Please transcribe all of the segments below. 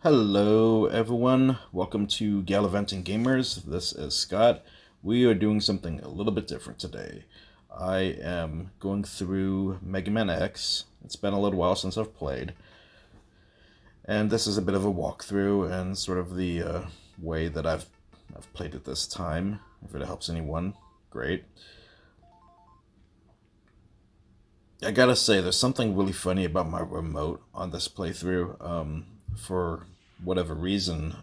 Hello, everyone. Welcome to Gallivanting Gamerz. This is Scott. We are doing something a little bit different today. I am going through Mega Man X. It's been a little while since I've played, and this is a bit of a walkthrough and sort of the way that I've played it this time. If it helps anyone, great. I gotta say, there's something really funny about my remote on this playthrough. For whatever reason,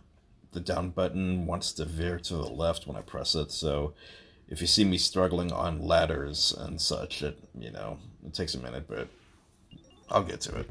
the down button wants to veer to the left when I press it, so if you see me struggling on ladders and such, it takes a minute, but I'll get to it.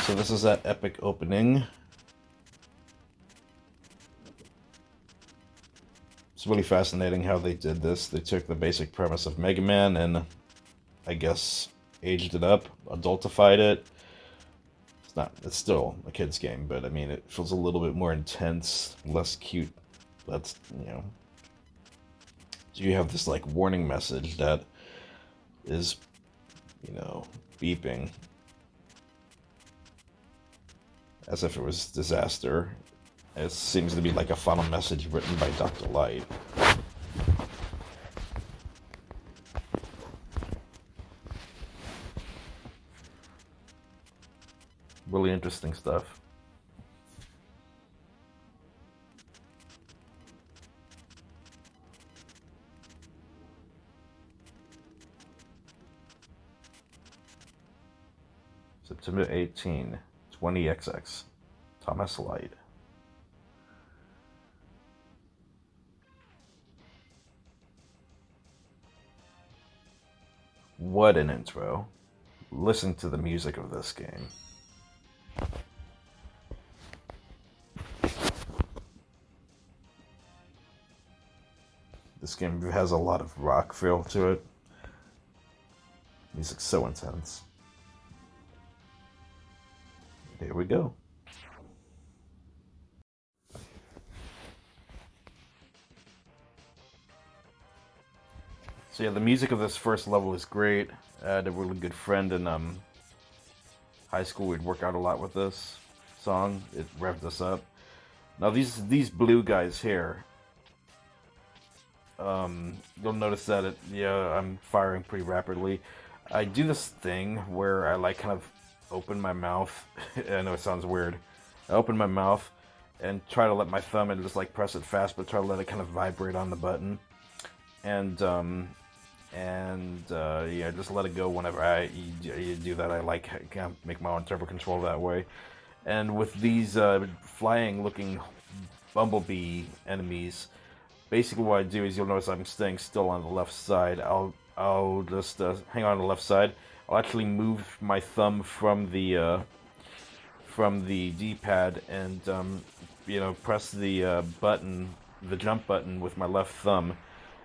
So this is that epic opening. It's really fascinating how they did this. They took the basic premise of Mega Man and, I guess, aged it up, adultified it. It's still a kid's game, but I mean, it feels a little bit more intense, less cute. That's, so you have this, like, warning message that is, beeping as if it was disaster. It seems to be like a final message written by Dr. Light. Really interesting stuff. September 18, 20XX. Thomas Light. What an intro. Listen to the music of this game. This game has a lot of rock feel to it. Music's so intense. Here we go. So yeah, the music of this first level is great. I had a really good friend in high school. We'd work out a lot with this song. It revved us up. Now these blue guys here, you'll notice that I'm firing pretty rapidly. I do this thing where I like kind of open my mouth. I know it sounds weird. I open my mouth and try to let my thumb and just like press it fast, but try to let it kind of vibrate on the button. And just let it go whenever you do that. I kind of make my own turbo control that way. And with these flying looking bumblebee enemies, basically what I do is, you'll notice I'm staying still on the left side. I'll just hang on the left side. I'll actually move my thumb from the D-pad and press the button, the jump button, with my left thumb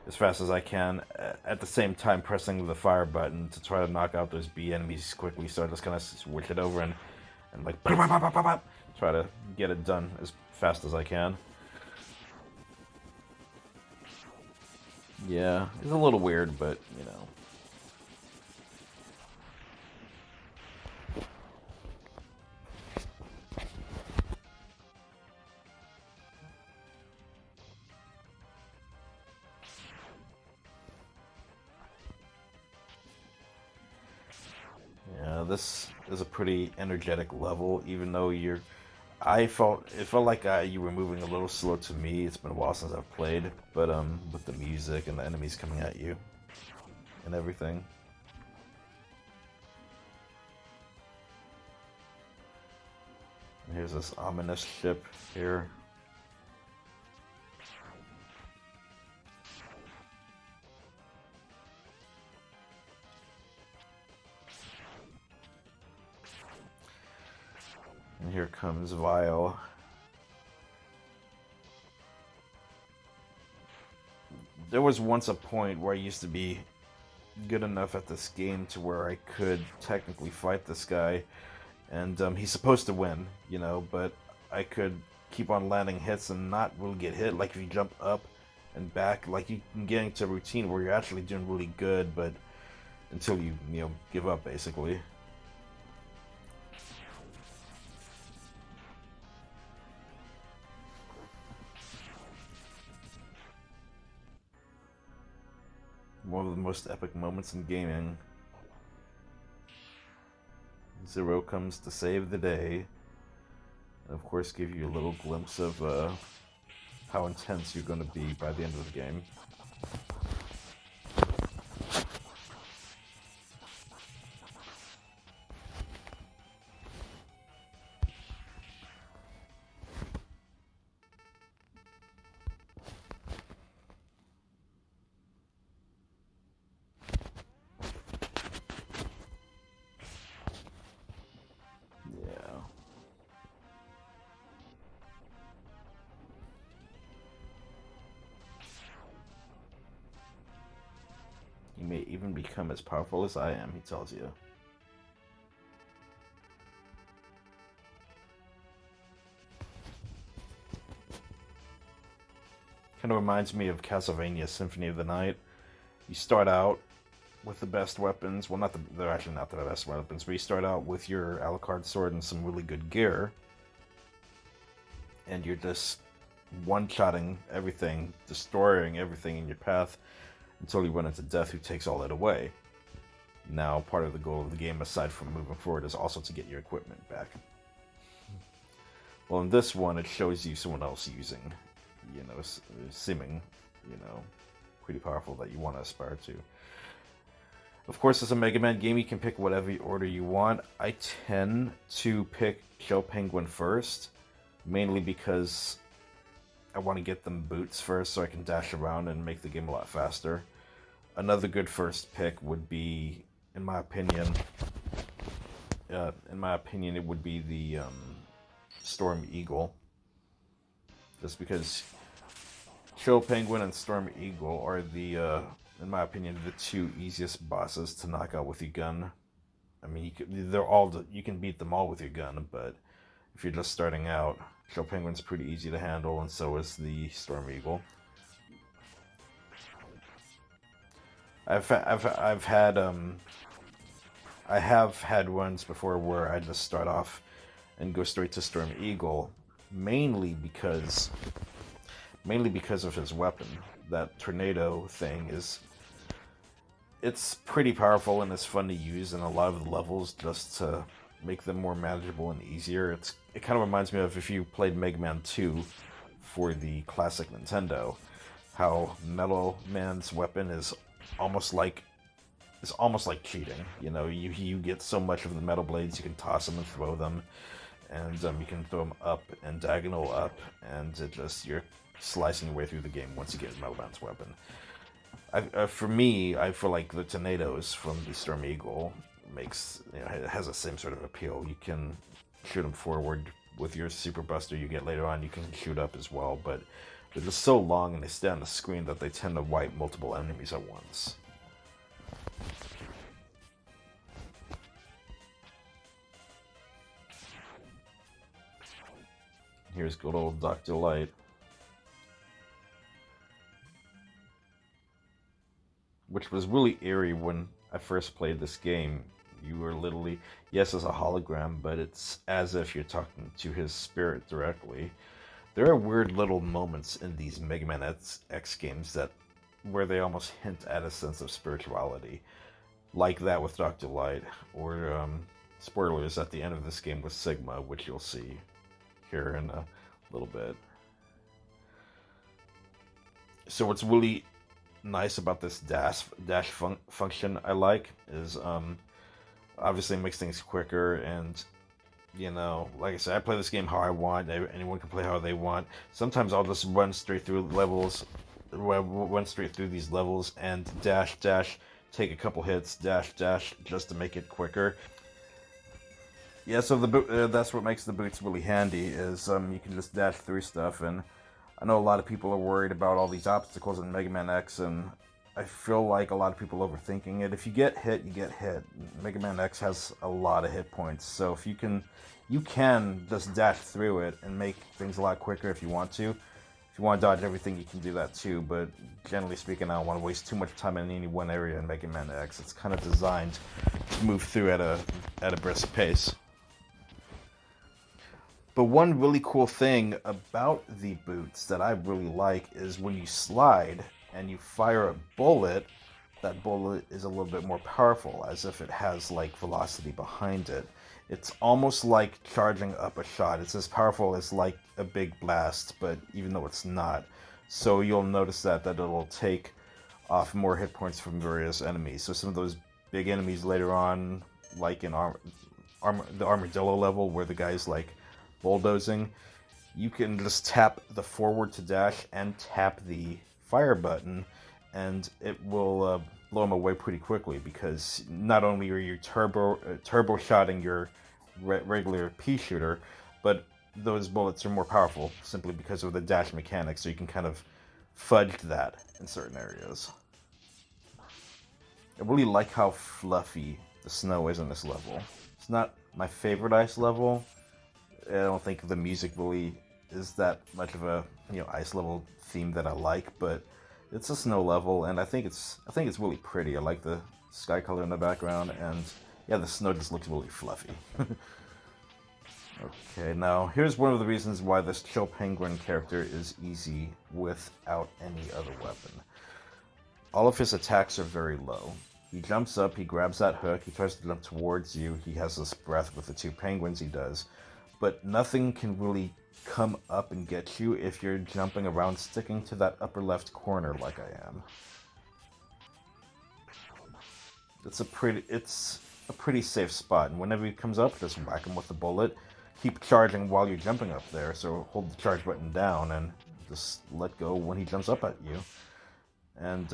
as fast as I can, at the same time pressing the fire button to try to knock out those bee enemies quickly. So I just kind of switch it over and like try to get it done as fast as I can. Yeah, it's a little weird, but Yeah, this is a pretty energetic level, even though it felt like you were moving a little slow to me. It's been a while since I've played, but with the music and the enemies coming at you and everything. And here's this ominous ship here. And here comes Vile. There was once a point where I used to be good enough at this game to where I could technically fight this guy, and he's supposed to win, you know, but I could keep on landing hits and not really get hit. Like if you jump up and back, like you can get into a routine where you're actually doing really good, but until you know, give up, basically. One of the most epic moments in gaming. Zero comes to save the day, and of course give you a little glimpse of how intense you're going to be by the end of the game. You may even become as powerful as I am, he tells you. Kind of reminds me of Castlevania Symphony of the Night. You start out with the best weapons. Well, they're actually not the best weapons, but you start out with your Alucard sword and some really good gear. And you're just one-shotting everything, destroying everything in your path, until you run into Death, who takes all that away. Now, part of the goal of the game, aside from moving forward, is also to get your equipment back. Well, in this one, it shows you someone else using, you know, seeming, you know, pretty powerful that you want to aspire to. Of course, as a Mega Man game, you can pick whatever order you want. I tend to pick Shell Penguin first, mainly because I want to get them boots first so I can dash around and make the game a lot faster. Another good first pick would be, in my opinion, it would be the Stormy Eagle. Just because Shell Penguin and Stormy Eagle are the, in my opinion, the two easiest bosses to knock out with your gun. I mean, you can beat them all with your gun, but if you're just starting out, Shell Penguin's pretty easy to handle, and so is the Storm Eagle. I have had ones before where I just start off and go straight to Storm Eagle, mainly because of his weapon. That tornado thing it's pretty powerful and it's fun to use in a lot of the levels, just to make them more manageable and easier. It kind of reminds me of if you played Mega Man 2 for the classic Nintendo, how Metal Man's weapon is almost like cheating. You know, you get so much of the metal blades, you can toss them and throw them, and you can throw them up and diagonal up, and you're slicing your way through the game once you get Metal Man's weapon. For me, I feel like the tornadoes from the Storm Eagle it has the same sort of appeal. You can shoot them forward with your Super Buster you get later on. You can shoot up as well, but they're just so long and they stay on the screen that they tend to wipe multiple enemies at once. Here's good old Dr. Light. Which was really eerie when I first played this game. You were literally, yes, as a hologram, but it's as if you're talking to his spirit directly. There are weird little moments in these Mega Man X games where they almost hint at a sense of spirituality. Like that with Dr. Light, or spoilers at the end of this game with Sigma, which you'll see here in a little bit. So what's really nice about this dash function I like is obviously it makes things quicker, and you know, like I said, I play this game how I want. Anyone can play how they want. Sometimes I'll just run straight through these levels and dash, take a couple hits, dash, just to make it quicker. Yeah, so that's what makes the boots really handy, is you can just dash through stuff. And I know a lot of people are worried about all these obstacles in Mega Man X, and I feel like a lot of people overthinking it. If you get hit, you get hit. Mega Man X has a lot of hit points, so if you can just dash through it and make things a lot quicker if you want to. If you want to dodge everything, you can do that too, but generally speaking, I don't want to waste too much time in any one area in Mega Man X. It's kind of designed to move through at a brisk pace. But one really cool thing about the boots that I really like is when you slide and you fire a bullet, that bullet is a little bit more powerful, as if it has like velocity behind it. It's almost like charging up a shot. It's as powerful as like a big blast, but even though it's not. So you'll notice that it'll take off more hit points from various enemies. So some of those big enemies later on, like in the Armadillo level, where the guy's like bulldozing, you can just tap the forward to dash and tap the fire button, and it will blow him away pretty quickly, because not only are you turbo shotting your regular pea shooter, but those bullets are more powerful simply because of the dash mechanics, so you can kind of fudge that in certain areas. I really like how fluffy the snow is in this level. It's not my favorite ice level. I don't think the music really is that much of a ice level theme that I like, but it's a snow level, and I think it's really pretty. I like the sky color in the background, and yeah, the snow just looks really fluffy. Okay, now here's one of the reasons why this Chill Penguin character is easy without any other weapon. All of his attacks are very low. He jumps up, he grabs that hook, he tries to jump towards you, he has this breath with the two penguins he does, but nothing can really come up and get you if you're jumping around sticking to that upper left corner like I am. It's a pretty safe spot, and whenever he comes up, just whack him with the bullet. Keep charging while you're jumping up there, so hold the charge button down and just let go when he jumps up at you. And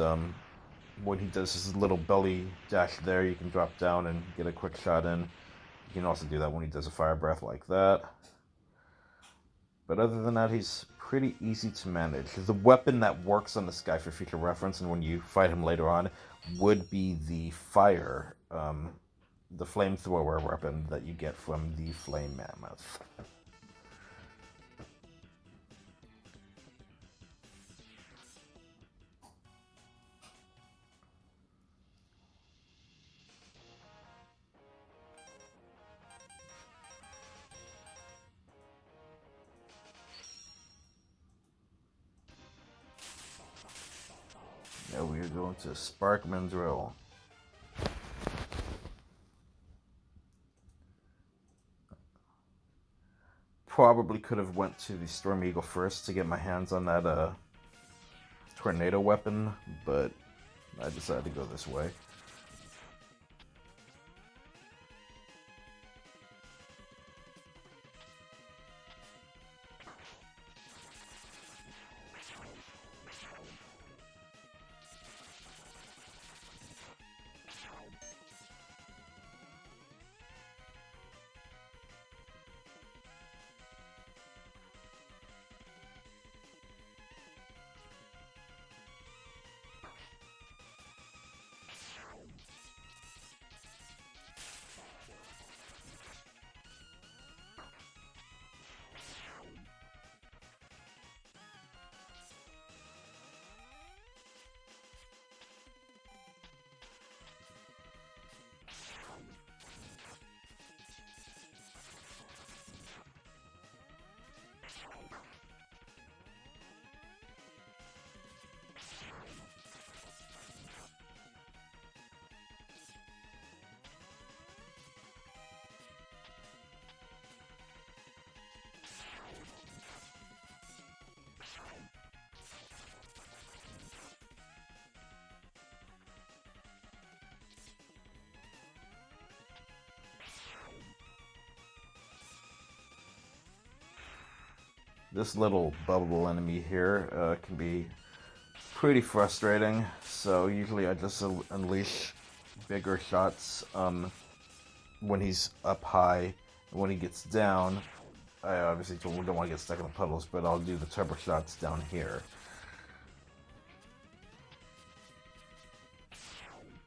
when he does his little belly dash there, you can drop down and get a quick shot in. You can also do that when he does a fire breath like that. But other than that, he's pretty easy to manage. The weapon that works on this guy for future reference, and when you fight him later on, would be the fire, the flamethrower weapon that you get from the Flame Mammoth. Now we are going to Sparkman Drill. Probably could have went to the Storm Eagle first to get my hands on that tornado weapon, but I decided to go this way. This little bubble enemy here can be pretty frustrating, so usually I just unleash bigger shots when he's up high. When he gets down, I obviously don't want to get stuck in the puddles, but I'll do the turbo shots down here.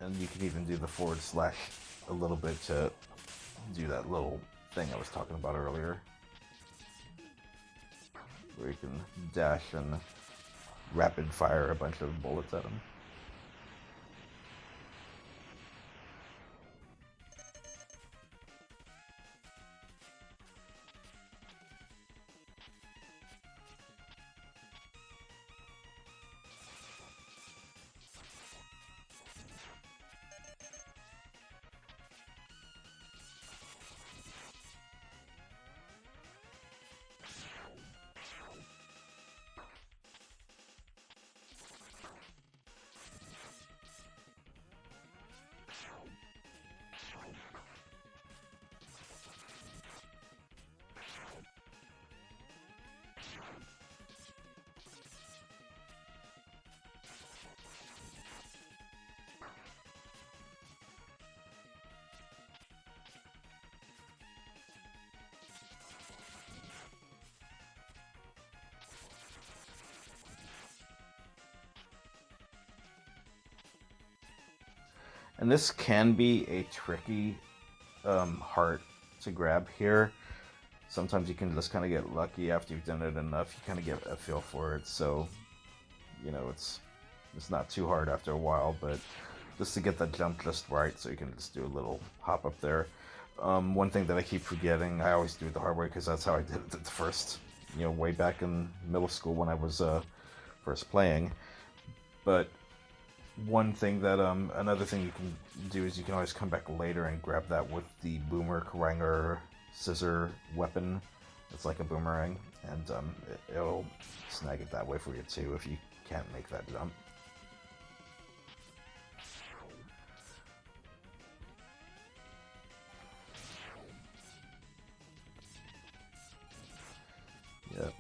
And you can even do the / a little bit to do that little thing I was talking about earlier, where you can dash and rapid fire a bunch of bullets at him. And this can be a tricky heart to grab here. Sometimes you can just kind of get lucky after you've done it enough. You kind of get a feel for it, so you know it's not too hard after a while. But just to get that jump just right, so you can just do a little hop up there. One thing that I keep forgetting, I always do it the hard way because that's how I did it at the first, way back in middle school when I was first playing. But one thing that another thing you can do is you can always come back later and grab that with the boomer Cranger scissor weapon. It's like a boomerang, and it'll snag it that way for you too if you can't make that jump. Yep.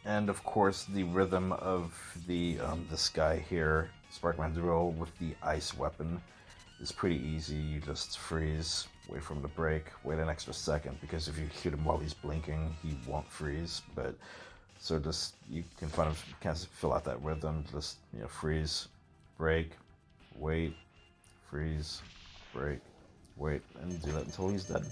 And of course the rhythm of this guy here, Sparkman's roll with the ice weapon, is pretty easy. You just freeze, wait for him to break, wait an extra second, because if you shoot him while he's blinking, he won't freeze. But so just you can kind of fill out that rhythm. Just freeze, break, wait, freeze, break, wait, and do that until he's dead.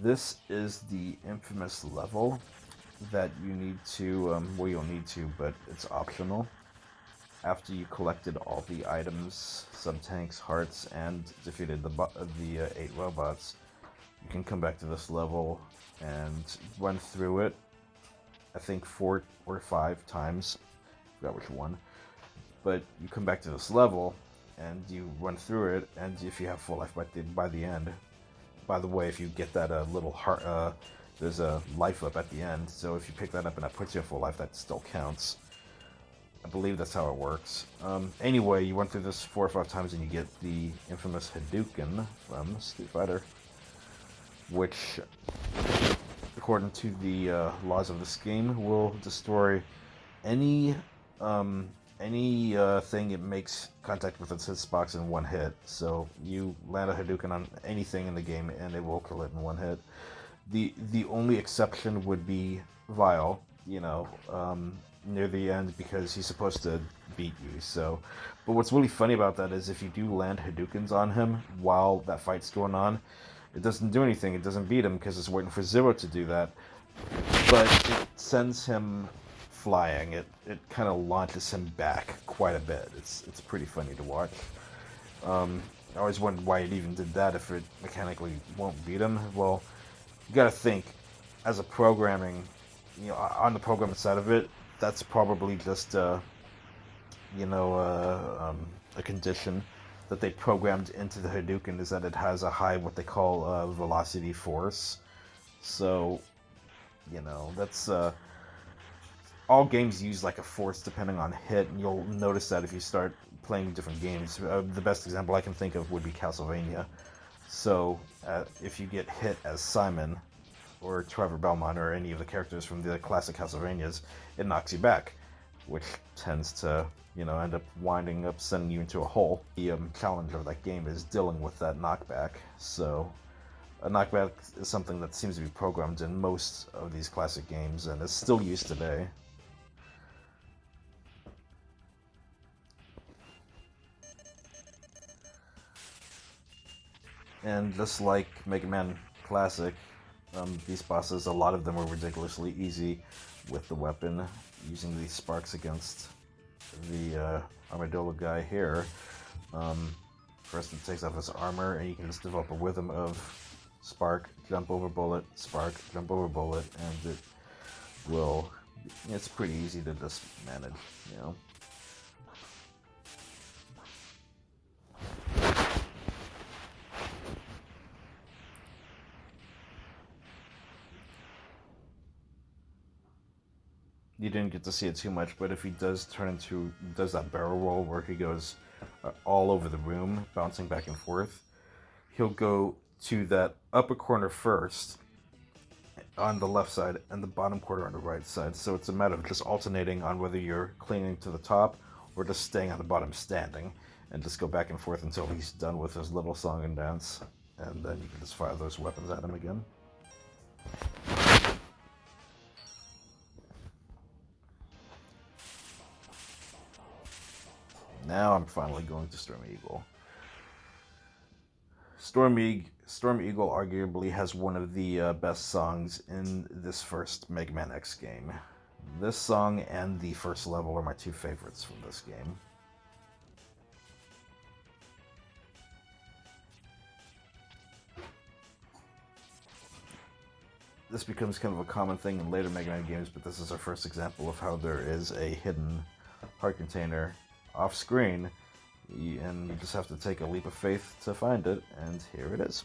This is the infamous level that you need to, well, you'll need to, but it's optional. After you collected all the items, sub-tanks, hearts, and defeated the 8 robots, you can come back to this level and run through it, I think 4 or 5 times. I forgot which one. But you come back to this level, and you run through it, and if you have full life by the end, by the way, if you get that little heart, there's a life up at the end, so if you pick that up and that puts you at full life, that still counts. I believe that's how it works. Anyway, you run through this 4 or 5 times and you get the infamous Hadouken from Street Fighter, which, according to the laws of this game, will destroy any thing it makes contact with its hitbox in one hit. So you land a Hadouken on anything in the game and it will kill it in one hit. The only exception would be Vile, you know, near the end because he's supposed to beat you. So, but what's really funny about that is if you do land Hadoukens on him while that fight's going on, it doesn't do anything. It doesn't beat him because it's waiting for Zero to do that. But it sends him flying. It kind of launches him back quite a bit. It's pretty funny to watch. I always wondered why it even did that if it mechanically won't beat him. Well, you got to think, as a programming, on the programming side of it, that's probably just a condition that they programmed into the Hadouken is that it has a high what they call velocity force. So, that's all games use like a force depending on hit, and you'll notice that if you start playing different games. The best example I can think of would be Castlevania. So if you get hit as Simon or Trevor Belmont or any of the characters from the classic Castlevanias, it knocks you back, which tends to end up winding up sending you into a hole. The challenge of that game is dealing with that knockback. So a knockback is something that seems to be programmed in most of these classic games and is still used today. And just like Mega Man Classic, these bosses, a lot of them were ridiculously easy with the weapon, using these sparks against the armadillo guy here. First it takes off his armor, and you can just develop a rhythm of spark, jump over bullet, spark, jump over bullet, and it's pretty easy to just manage, You didn't get to see it too much, but if he does that barrel roll where he goes all over the room, bouncing back and forth, he'll go to that upper corner first on the left side and the bottom corner on the right side. So it's a matter of just alternating on whether you're clinging to the top or just staying on the bottom standing, and just go back and forth until he's done with his little song and dance, and then you can just fire those weapons at him again. Now I'm finally going to Stormy Eagle. Stormy Eagle arguably has one of the best songs in this first Mega Man X game. This song and the first level are my two favorites from this game. This becomes kind of a common thing in later Mega Man games, but this is our first example of how there is a hidden heart container off screen, and you just have to take a leap of faith to find it, and here it is.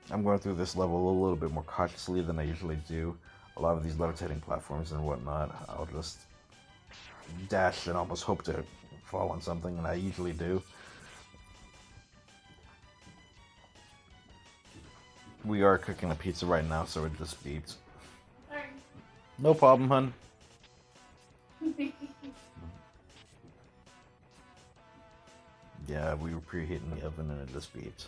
I'm going through this level a little bit more cautiously than I usually do. A lot of these levitating platforms and whatnot, I'll just dash and almost hope to fall on something, and I usually do. We are cooking a pizza right now, so it just beeps. Sorry. No problem, hun. Yeah, we were preheating the oven and it just beeps.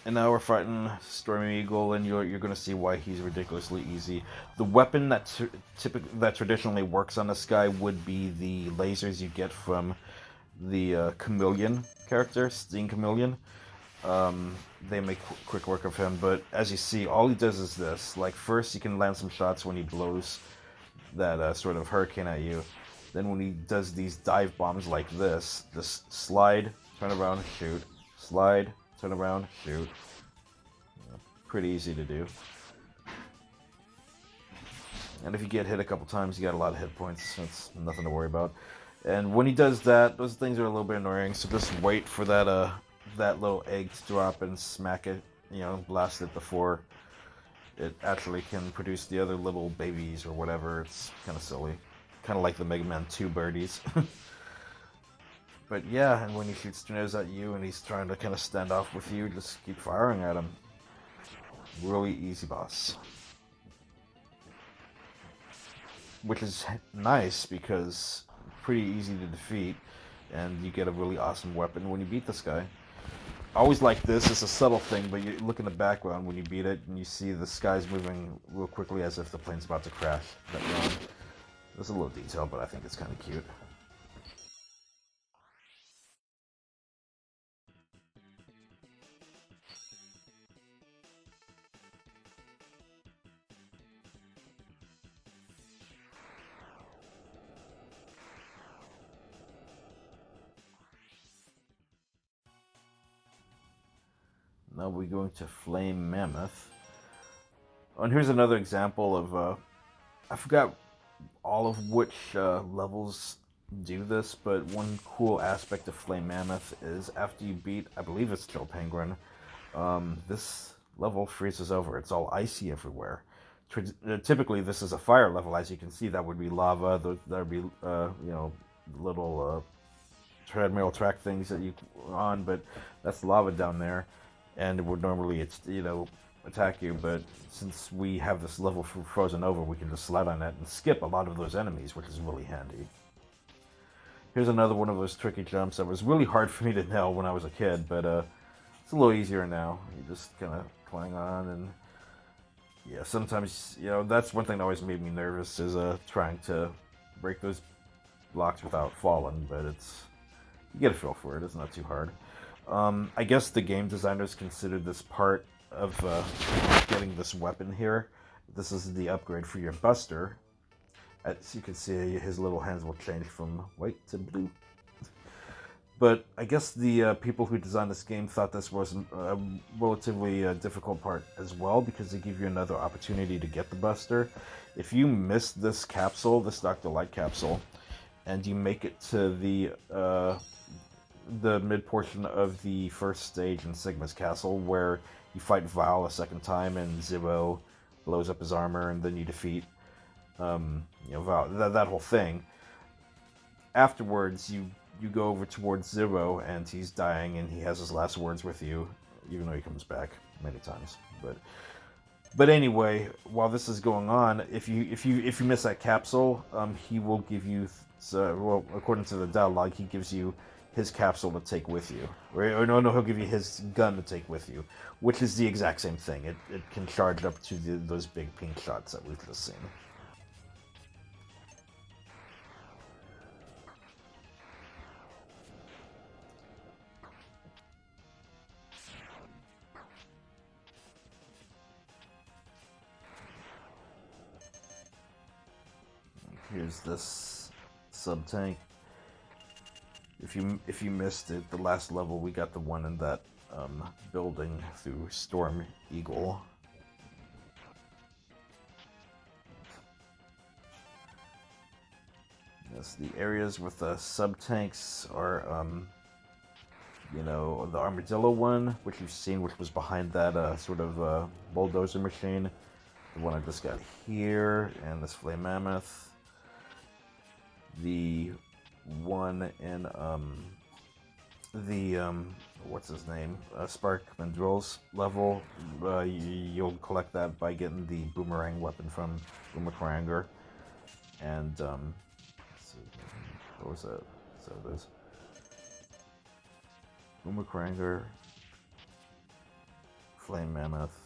And now we're fighting Stormy Eagle, and you're going to see why he's ridiculously easy. The weapon that traditionally works on this guy would be the lasers you get from the Chameleon character, Sting Chameleon. They make quick work of him, but as you see, all he does is this. Like, first you can land some shots when he blows that sort of hurricane at you. Then when he does these dive bombs like this, just slide, turn around, shoot, slide, turn around, shoot. Pretty easy to do. And if you get hit a couple times, you got a lot of hit points. That's nothing to worry about. And when he does that, those things are a little bit annoying, so just wait for that little egg to drop and smack it, blast it before it actually can produce the other little babies or whatever. It's kind of silly. Kind of like the Mega Man 2 birdies. But yeah, and when he shoots tornadoes at you and he's trying to kind of stand off with you, just keep firing at him. Really easy boss. Which is nice because pretty easy to defeat, and you get a really awesome weapon when you beat this guy. I always like this. It's a subtle thing, but you look in the background when you beat it, and you see the sky's moving real quickly as if the plane's about to crash. There's a little detail, but I think it's kind of cute. Now we're going to Flame Mammoth. Oh, and here's another example of, I forgot all of which levels do this, but one cool aspect of Flame Mammoth is after you beat, I believe it's Chill Penguin, this level freezes over. It's all icy everywhere. Typically, this is a fire level. As you can see, that would be lava. There would be, little treadmill track things that you on, but that's lava down there. And it would normally, attack you, but since we have this level frozen over, we can just slide on that and skip a lot of those enemies, which is really handy. Here's another one of those tricky jumps that was really hard for me to nail when I was a kid, but It's a little easier now. You just kind of clang on, and yeah, sometimes, you know, that's one thing that always made me nervous, is trying to break those blocks without falling, but you get a feel for it. It's not too hard. I guess the game designers considered this part of getting this weapon here. This is the upgrade for your Buster. As you can see, his little hands will change from white to blue. But I guess the people who designed this game thought this was a relatively difficult part as well, because they give you another opportunity to get the Buster. If you miss this capsule, this Dr. Light capsule, and you make it to the mid portion of the first stage in Sigma's castle, where you fight Val a second time and Zero blows up his armor, and then you defeat Val, that whole thing. Afterwards, you go over towards Zero, and he's dying, and he has his last words with you, even though he comes back many times. But anyway, while this is going on, if you miss that capsule, he will give you, well, according to the dialogue, he gives you his capsule to take with you, or no, he'll give you his gun to take with you, which is the exact same thing. It can charge up to those big pink shots that we've just seen. Here's this sub-tank. If you missed it, the last level, we got the one in that building through Stormy. Yes, the areas with the sub-tanks are, you know, the Armadillo one, which you've seen, which was behind that sort of bulldozer machine. The one I just got here, and this Flame Mammoth. The one in what's his name, Spark Mandrill's level, you'll collect that by getting the boomerang weapon from Cranger. And let's see, what was that? So this Cranger, Flame Mammoth,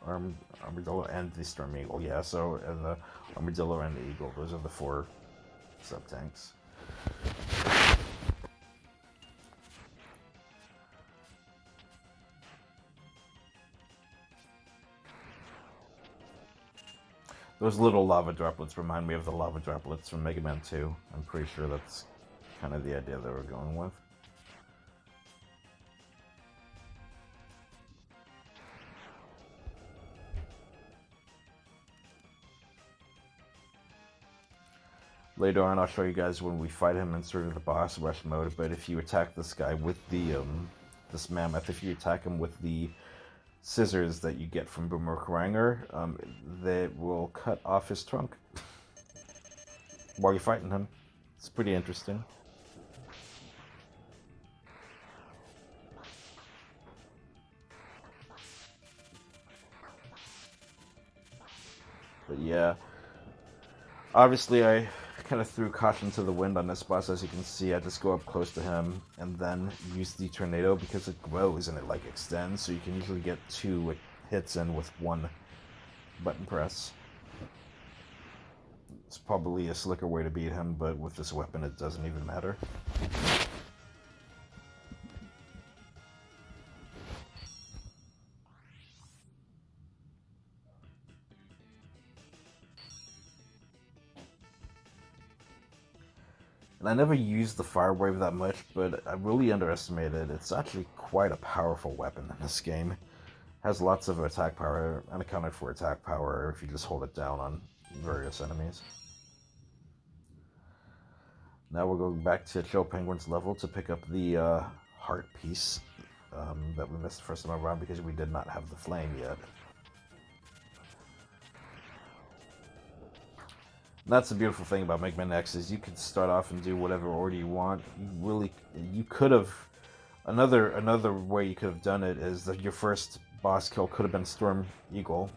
Armadillo, and the Stormy Eagle. Yeah, so, and the Armadillo and the Eagle, those are the 4 sub-tanks. Those little lava droplets remind me of the lava droplets from Mega Man 2. I'm pretty sure that's kind of the idea they were going with. Later on, I'll show you guys when we fight him in sort of the boss rush mode, but if you attack this guy with the, this mammoth, if you attack him with the scissors that you get from Cranger, they will cut off his trunk while you're fighting him. It's pretty interesting. But yeah, obviously I kind of threw caution to the wind on this boss. As you can see, I just go up close to him and then use the tornado because it grows and it like extends, so you can usually get 2 hits in with 1 button press. It's probably a slicker way to beat him, but with this weapon it doesn't even matter. And I never used the Fire Wave that much, but I really underestimated it. It's actually quite a powerful weapon in this game. It has lots of attack power, unaccounted for attack power if you just hold it down on various enemies. Now we're going back to Chill Penguin's level to pick up the heart piece that we missed the first time around because we did not have the flame yet. And that's the beautiful thing about Mega Man X, is you can start off and do whatever order you want. You could have, another way you could have done it is that your first boss kill could have been Storm Eagle.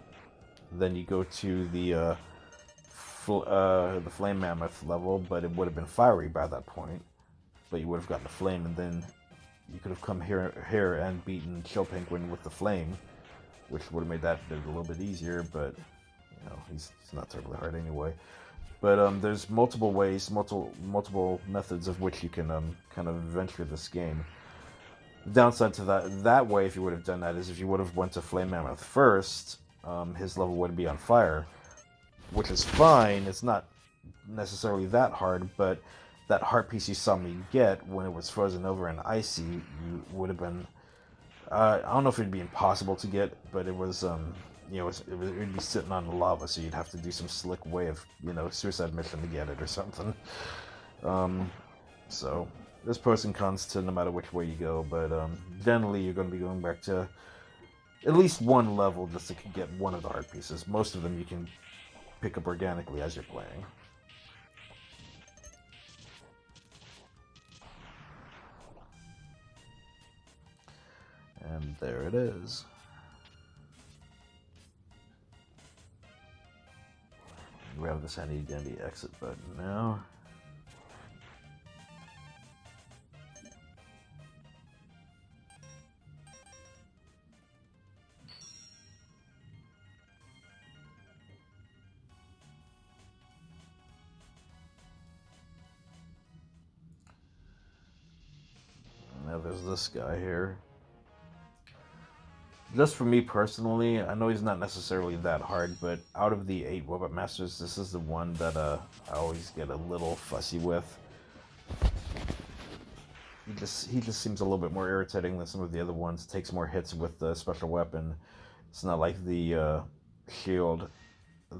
Then you go to the Flame Mammoth level, but it would have been fiery by that point. But you would have gotten the flame, and then you could have come here and beaten Chill Penguin with the flame, which would have made that bit a little bit easier, but you know, he's not terribly hard anyway. But there's multiple ways, multiple methods of which you can kind of adventure this game. The downside to that way, if you would have done that, is if you would have went to Flame Mammoth first, his level would be on fire, which is fine. It's not necessarily that hard, but that heart piece you saw me get when it was frozen over and icy, you would have been. I don't know if it'd be impossible to get, but it was. You know, it would be sitting on the lava, so you'd have to do some slick way of, you know, suicide mission to get it or something. So there's pros and cons to no matter which way you go, but generally you're going to be going back to at least one level just to get one of the heart pieces. Most of them you can pick up organically as you're playing. And there it is. Grab this handy dandy exit button now. Now there's this guy here. Just for me personally, I know he's not necessarily that hard, but out of the 8 Robot Masters, this is the one that I always get a little fussy with. He just seems a little bit more irritating than some of the other ones. Takes more hits with the special weapon. It's not like the shield,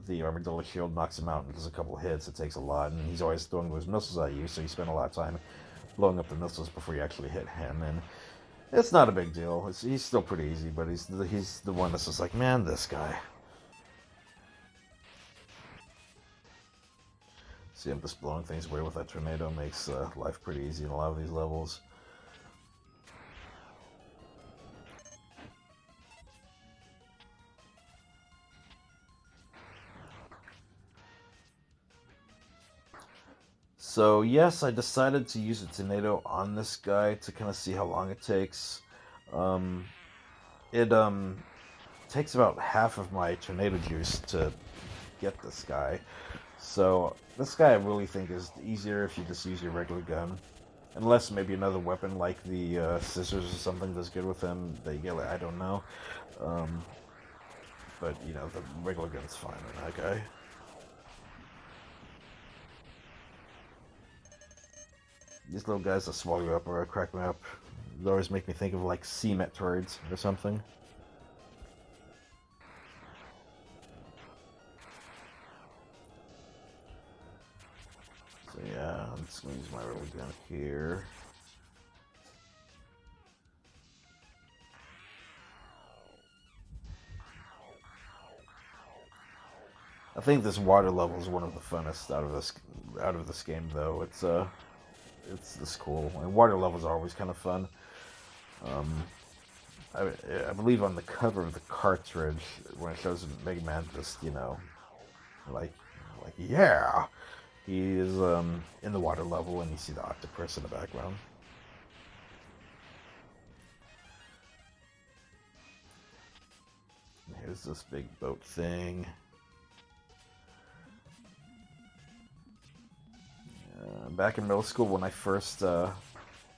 the Armadillo shield knocks him out in just a couple hits. It takes a lot, and he's always throwing those missiles at you, so you spend a lot of time blowing up the missiles before you actually hit him. And it's not a big deal. He's still pretty easy, but he's the one that's just like, man, this guy. See, I'm just blowing things away with that tornado. Makes life pretty easy in a lot of these levels. So yes, I decided to use a tornado on this guy to kind of see how long it takes. It takes about half of my tornado juice to get this guy. So this guy I really think is easier if you just use your regular gun. Unless maybe another weapon like the scissors or something does good with him that you get, I don't know. But you know, the regular gun's fine on that guy. These little guys that swallow you up or crack me up, they always make me think of like sea Metroids or something. So yeah, I'm just gonna use my rubber gun here. I think this water level is one of the funnest out of this game, though. It's this cool. And water levels are always kind of fun. I believe on the cover of the cartridge, when it shows Mega Man, just, you know, like yeah, he is in the water level, and you see the octopus in the background. And here's this big boat thing. Back in middle school, when I first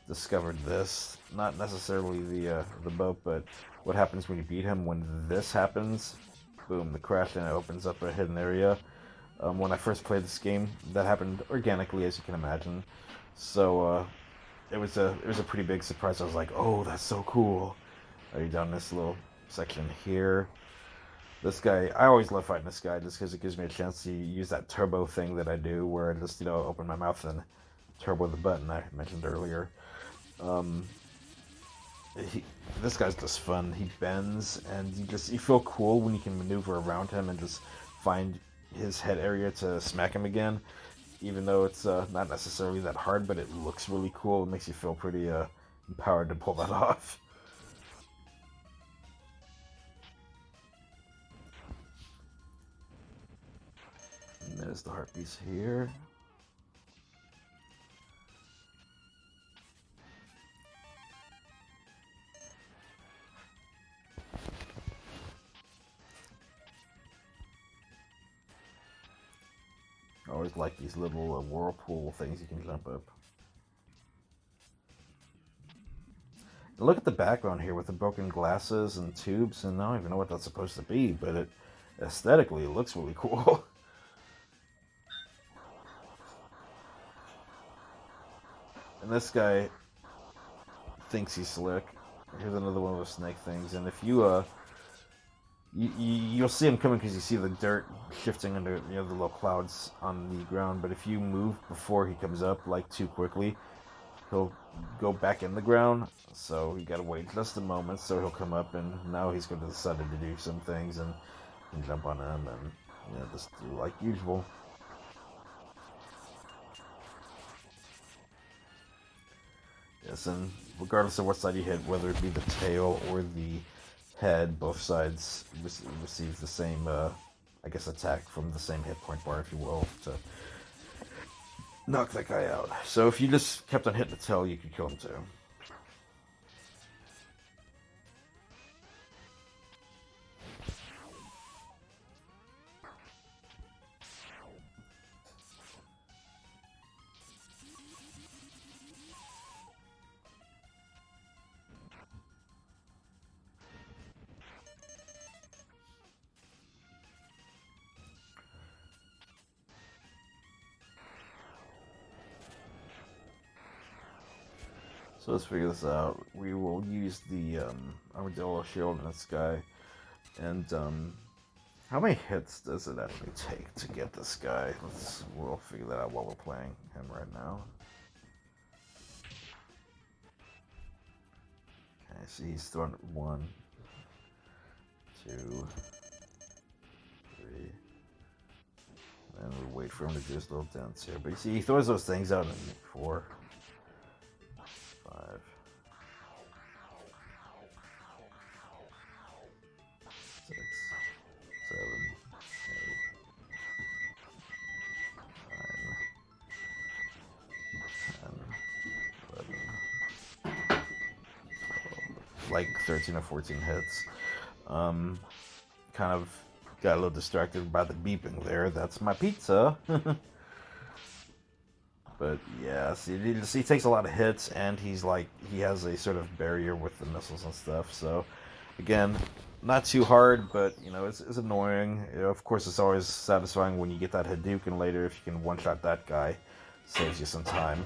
discovered this, not necessarily the boat, but what happens when you beat him. When this happens, boom, the crash, and it opens up a hidden area. When I first played this game, that happened organically, as you can imagine. So it was a pretty big surprise. I was like, oh, that's so cool. Are you down this little section here? This guy, I always love fighting this guy just because it gives me a chance to use that turbo thing that I do, where I just, you know, open my mouth and turbo the button I mentioned earlier. This guy's just fun. He bends, and you feel cool when you can maneuver around him and just find his head area to smack him again. Even though it's not necessarily that hard, but it looks really cool. It makes you feel pretty empowered to pull that off. And there's the heart piece here. look like these little whirlpool things you can jump up. And look at the background here with the broken glasses and tubes, and I don't even know what that's supposed to be, but it aesthetically it looks really cool. And this guy thinks he's slick. Here's another one of those snake things, and if you'll see him coming because you see the dirt shifting under the little clouds on the ground. But if you move before he comes up like too quickly, he'll go back in the ground. So you gotta wait just a moment. So he'll come up, and now he's going to decide to do some things, and you can jump on him and just do like usual. Yes, and regardless of what side you hit, whether it be the tail or the head, both sides receive the same, I guess, attack from the same hit point bar, if you will, to knock that guy out. So if you just kept on hitting the tail, you could kill him too. So let's figure this out. We will use the armadillo shield in this guy. And how many hits does it actually take to get this guy? We'll figure that out while we're playing him right now. Okay, see, he's throwing 1, 2, 3. And we wait for him to do his little dance here. But you see, he throws those things out in 4, 5, 6, 7, 8, 9, 10, 11, 12, like 13 or 14 hits. Kind of got a little distracted by the beeping there. That's my pizza. But yeah, see, he takes a lot of hits, and he has a sort of barrier with the missiles and stuff. So, again, not too hard, but it's annoying. Of course, it's always satisfying when you get that Hadouken later. If you can one-shot that guy, saves you some time.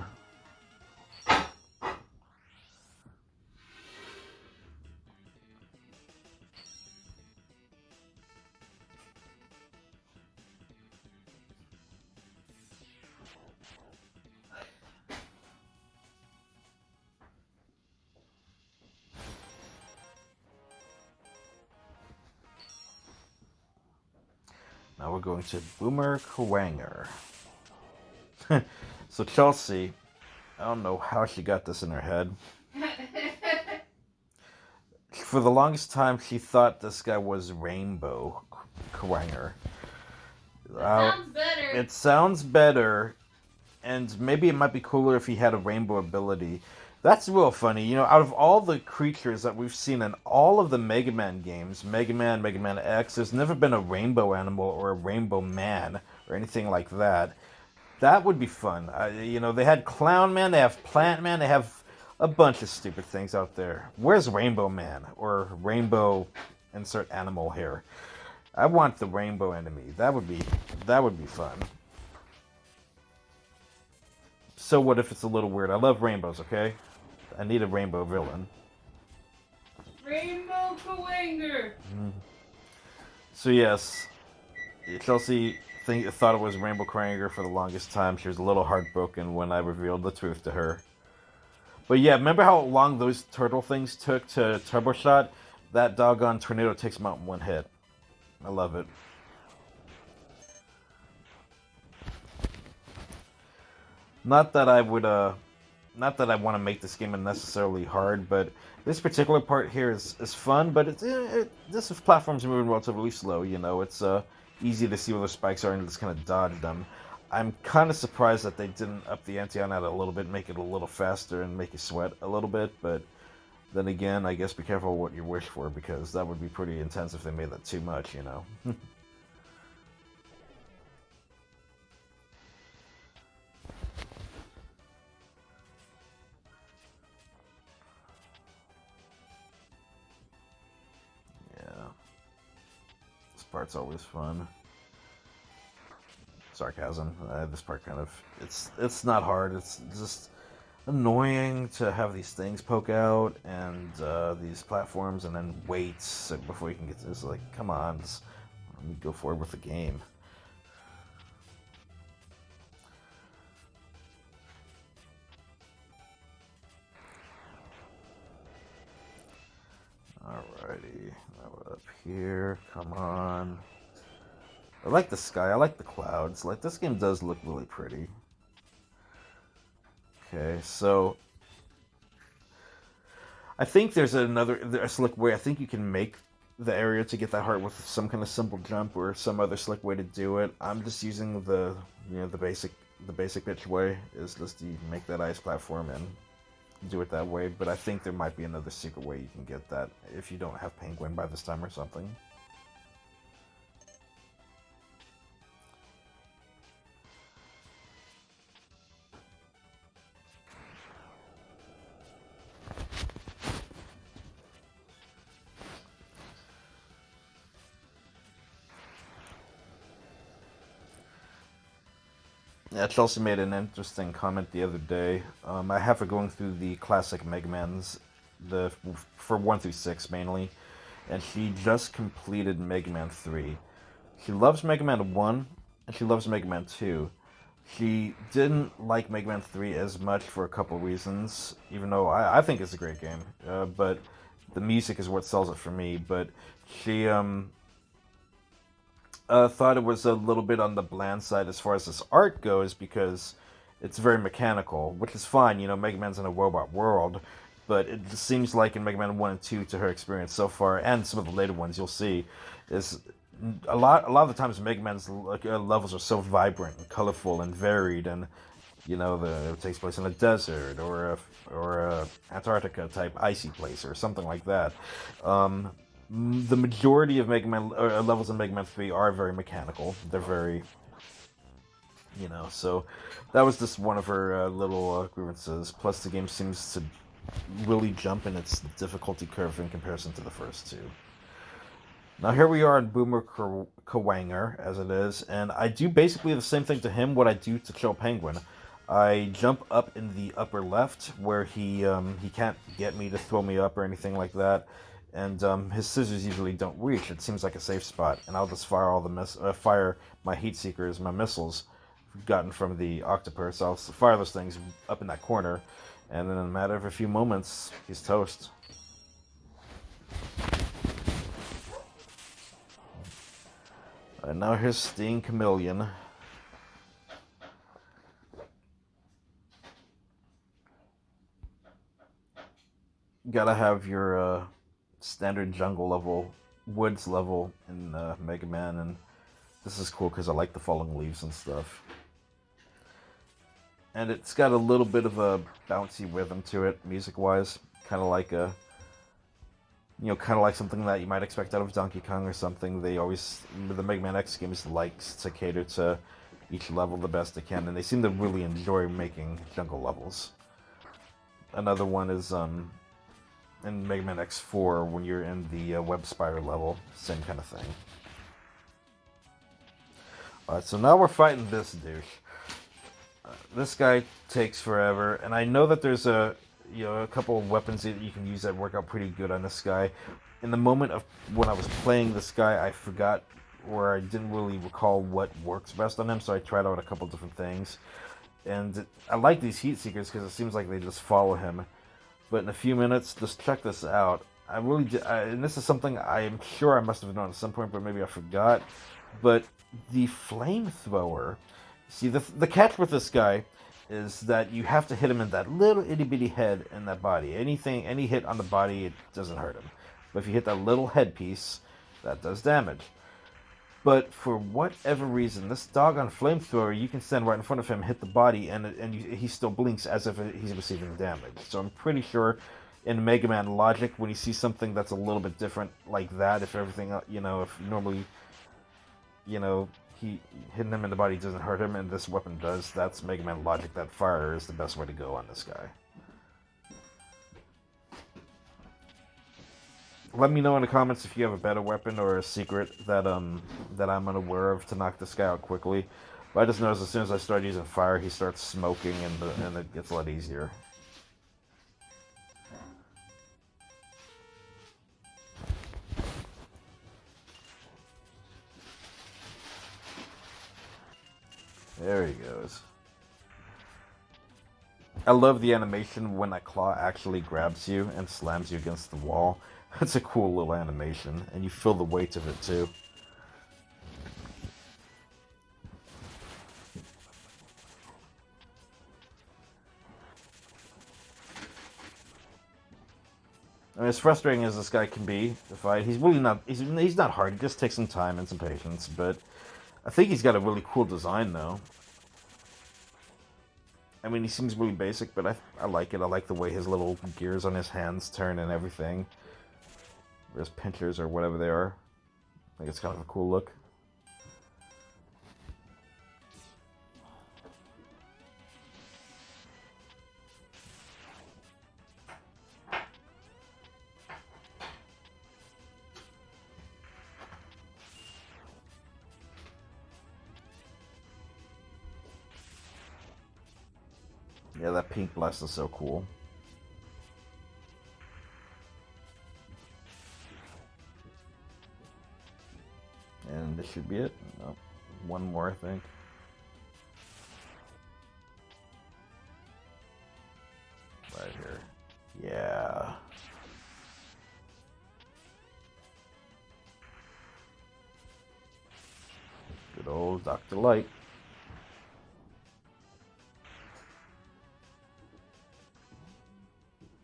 Now we're going to Cranger. So Chelsea, I don't know how she got this in her head. For the longest time, she thought this guy was Rainbow Cranger. Sounds better. It sounds better, and maybe it might be cooler if he had a rainbow ability. That's real funny. Out of all the creatures that we've seen in all of the Mega Man games, Mega Man, Mega Man X, there's never been a rainbow animal or a rainbow man or anything like that. That would be fun. They had Clown Man, they have Plant Man, they have a bunch of stupid things out there. Where's Rainbow Man or Rainbow insert animal here? I want the rainbow enemy. That would be fun. So what if it's a little weird? I love rainbows, okay? I need a rainbow villain. Rainbow Cranger. So yes, Chelsea thought it was Rainbow Cranger for the longest time. She was a little heartbroken when I revealed the truth to her. But yeah, remember how long those turtle things took to turbo shot? That doggone tornado takes them out in 1 hit. I love it. Not that I want to make this game unnecessarily hard, but this particular part here is fun. But this platform's moving relatively slow. It's easy to see where the spikes are and just kind of dodge them. I'm kind of surprised that they didn't up the ante on that a little bit, make it a little faster and make you sweat a little bit. But then again, I guess be careful what you wish for, because that would be pretty intense if they made that too much. part's always fun. Sarcasm. This part kind of... It's not hard. It's just annoying to have these things poke out and these platforms and then wait before you can get to this. Like, come on. Just let me go forward with the game. Alrighty, now we're up here. Come on. I like the sky. I like the clouds. Like, this game does look really pretty. Okay, so I think there's a slick way. I think you can make the area to get that heart with some kind of simple jump or some other slick way to do it. I'm just using the basic bitch way is just you make that ice platform and do it that way, but I think there might be another secret way you can get that if you don't have Penguin by this time or something. Yeah, Chelsea made an interesting comment the other day. I have her going through the classic Mega Mans, for 1 through 6 mainly, and she just completed Mega Man 3. She loves Mega Man 1, and she loves Mega Man 2. She didn't like Mega Man 3 as much for a couple reasons, even though I think it's a great game, but the music is what sells it for me, but she thought it was a little bit on the bland side as far as this art goes because it's very mechanical, which is fine. You know, Mega Man's in a robot world, but it just seems like in Mega Man 1 and 2, to her experience so far, and some of the later ones you'll see, is a lot of the times Mega Man's levels are so vibrant and colorful and varied, and you know, it takes place in a desert or a Antarctica type icy place or something like that. The majority of Mega Man levels in Mega Man 3 are very mechanical. They're very, you know, so that was just one of her little grievances. Plus, the game seems to really jump in its difficulty curve in comparison to the first two. Now here we are in Boomer Kawanger, as it is, and I do basically the same thing to him what I do to Chill Penguin. I jump up in the upper left where he can't get me to throw me up or anything like that. And his scissors usually don't reach. It seems like a safe spot, and I'll just fire all the fire my heat seekers, my missiles, gotten from the octopus. I'll fire those things up in that corner, and then in a matter of a few moments, he's toast. And now here's Sting Chameleon. Gotta have your standard jungle level, woods level in Mega Man, and this is cool because I like the falling leaves and stuff. And it's got a little bit of a bouncy rhythm to it, music-wise, kind of like something that you might expect out of Donkey Kong or something. They always, the Mega Man X games, likes to cater to each level the best they can, and they seem to really enjoy making jungle levels. Another one is in Mega Man X4 when you're in the web spider level, same kind of thing. Alright, so now we're fighting this douche. This guy takes forever, and I know that there's a couple of weapons that you can use that work out pretty good on this guy. In the moment of when I was playing this guy, I forgot, or I didn't really recall what works best on him, so I tried out a couple different things. And I like these heat seekers because it seems like they just follow him. But in a few minutes, just check this out. I really did, and this is something I'm sure I must have known at some point, but maybe I forgot. But the flamethrower, see, the catch with this guy is that you have to hit him in that little itty bitty head and that body. Any hit on the body, it doesn't hurt him. But if you hit that little headpiece, that does damage. But for whatever reason, this doggone flamethrower, you can stand right in front of him, hit the body, and he still blinks as if he's receiving damage. So I'm pretty sure in Mega Man logic, when you see something that's a little bit different like that, if everything, if normally, he hitting him in the body doesn't hurt him, and this weapon does, that's Mega Man logic. That fire is the best way to go on this guy. Let me know in the comments if you have a better weapon or a secret that that I'm unaware of to knock this guy out quickly. But I just noticed as soon as I start using fire, he starts smoking, and it gets a lot easier. There he goes. I love the animation when that claw actually grabs you and slams you against the wall. That's a cool little animation, and you feel the weight of it too. I mean, as frustrating as this guy can be to fight, he's really not. He's not hard. He just takes some time and some patience. But I think he's got a really cool design, though. I mean, he seems really basic, but I like it. I like the way his little gears on his hands turn and everything. Or his pinchers, or whatever they are. I think it's kind of a cool look. Yeah, that pink blast is so cool. And this should be it. Nope. One more, I think. Right here. Yeah. Good old Dr. Light.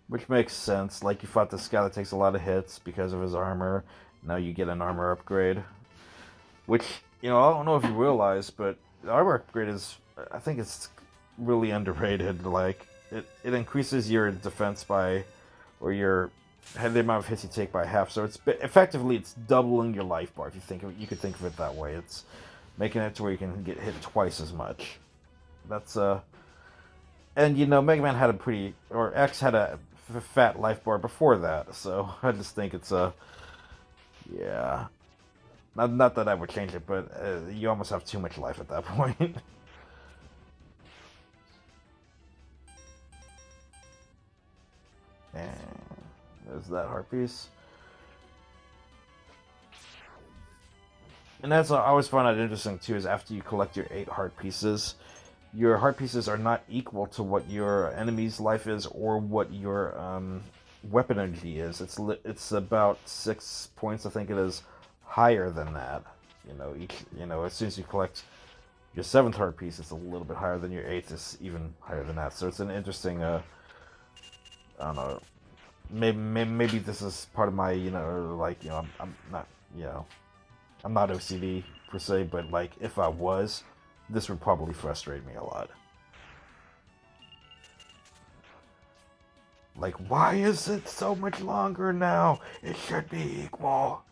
Which makes sense. Like, you fought this guy that takes a lot of hits because of his armor. Now you get an armor upgrade. Which, you know, I don't know if you realize, but the armor upgrade is, I think it's really underrated. Like, it increases your defense by, or the amount of hits you take by half. So it's effectively, it's doubling your life bar. If you think of it, you could think of it that way. It's making it to where you can get hit twice as much. That's and you know, Mega Man had X had a fat life bar before that. So I just think it's yeah. Not that I would change it, but you almost have too much life at that point. And there's that heart piece. And that's I always find that interesting too, is after you collect your 8 heart pieces, your heart pieces are not equal to what your enemy's life is or what your weapon energy is. It's about 6 points, I think it is, higher than that. As soon as you collect your 7th heart piece, it's a little bit higher than your 8th. Is even higher than that. So it's an interesting. I don't know. Maybe this is part of my I'm not I'm not OCD per se, but like if I was, this would probably frustrate me a lot. Like, why is it so much longer now? It should be equal.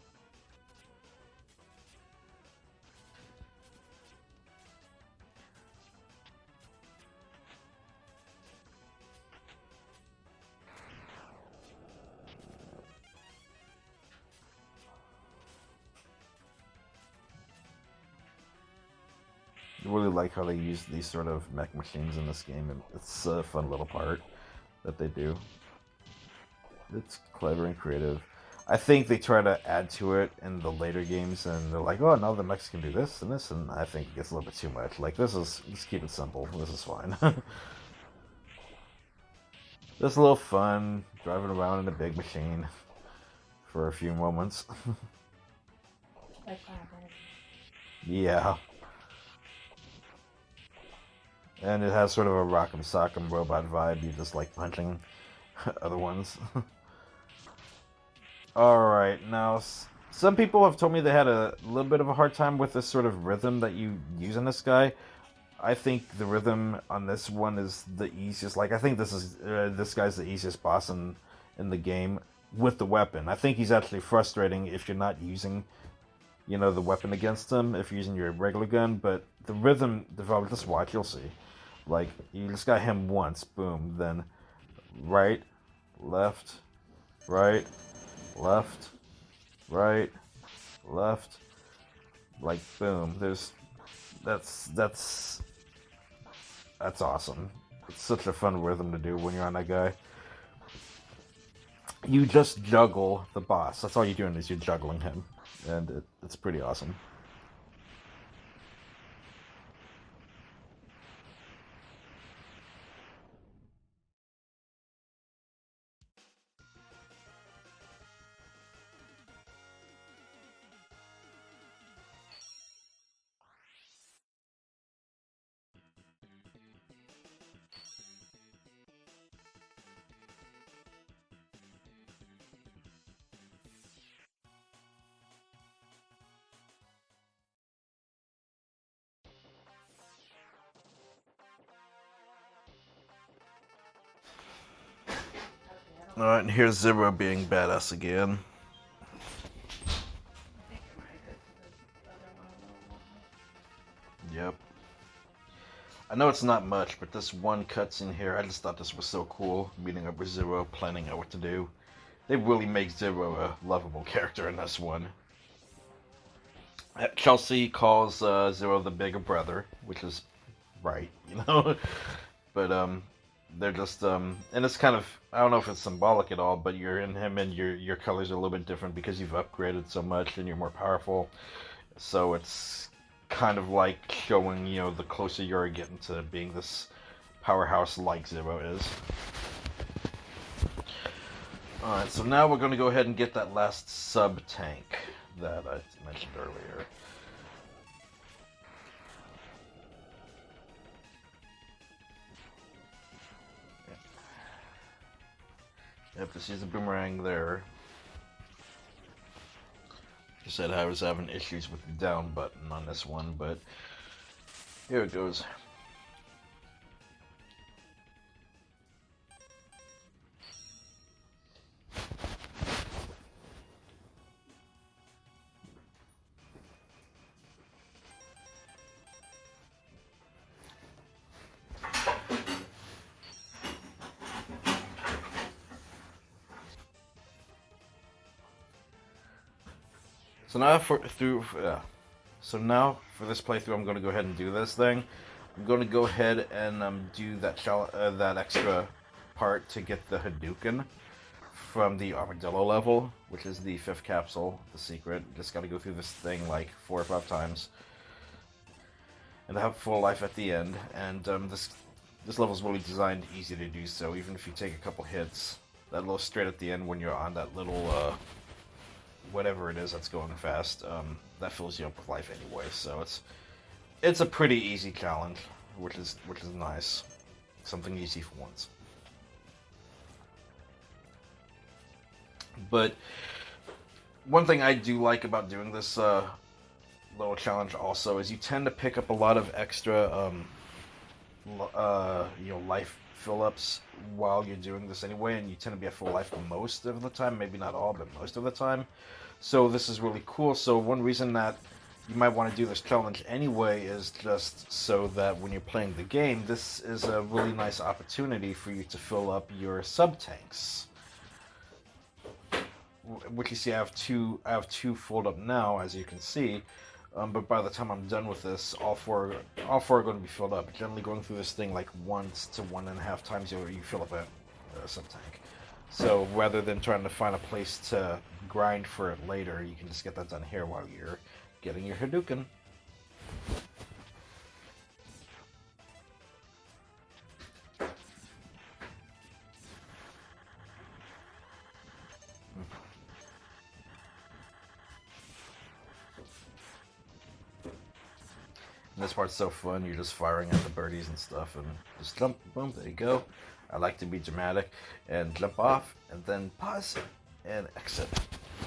I really like how they use these sort of mech machines in this game, and it's a fun little part that they do. It's clever and creative. I think they try to add to it in the later games, and they're like, oh, now the mechs can do this and this, and I think it gets a little bit too much. Like, let's keep it simple. This is fine. Just a little fun, driving around in a big machine for a few moments. Yeah. And it has sort of a Rock'em Sock'em robot vibe. You just like punching other ones. Alright, now, some people have told me they had a little bit of a hard time with this sort of rhythm that you use in this guy. I think the rhythm on this one is the easiest. Like, I think this guy's the easiest boss in the game with the weapon. I think he's actually frustrating if you're not using, the weapon against him, if you're using your regular gun. But the rhythm developed, just watch, you'll see. Like, you just got him once, boom, then right, left, right, left, right, left, like boom. That's awesome. It's such a fun rhythm to do when you're on that guy. You just juggle the boss. That's all you're doing is you're juggling him, and it's pretty awesome. Alright, and here's Zero being badass again. Yep. I know it's not much, but this one cutscene here, I just thought this was so cool. Meeting up with Zero, planning out what to do. They really make Zero a lovable character in this one. Chelsea calls Zero the bigger brother, which is right, you know? But, they're just, and it's kind of, I don't know if it's symbolic at all, but you're in him and your colors are a little bit different because you've upgraded so much and you're more powerful. So it's kind of like showing, you know, the closer you're getting to being this powerhouse like Zero is. Alright, so now we're going to go ahead and get that last sub-tank that I mentioned earlier. Yep, this is a boomerang there. I said I was having issues with the down button on this one, but here it goes. So now for this playthrough, I'm going to go ahead and do this thing. I'm going to go ahead and do that extra part to get the Hadouken from the Armadillo level, which is the 5th capsule, the secret. Just got to go through this thing like 4 or 5 times, and have full life at the end. And this level is really designed easy to do so, even if you take a couple hits. That little straight at the end when you're on that little whatever it is that's going fast, that fills you up with life anyway. So it's a pretty easy challenge, which is nice. Something easy for once. But one thing I do like about doing this little challenge also is you tend to pick up a lot of extra life fill-ups while you're doing this anyway, and you tend to be at full life most of the time, maybe not all, but most of the time. So this is really cool. So one reason that you might want to do this challenge anyway is just so that when you're playing the game, this is a really nice opportunity for you to fill up your sub-tanks. Which you see I have two filled up now, as you can see. But by the time I'm done with this, all four are going to be filled up. Generally going through this thing like 1 to 1.5 times you fill up a sub-tank. So rather than trying to find a place to grind for it later, you can just get that done here while you're getting your Hadouken. And this part's so fun, you're just firing at the birdies and stuff, and just jump, boom, there you go. I like to be dramatic, and jump off, and then pause, and exit.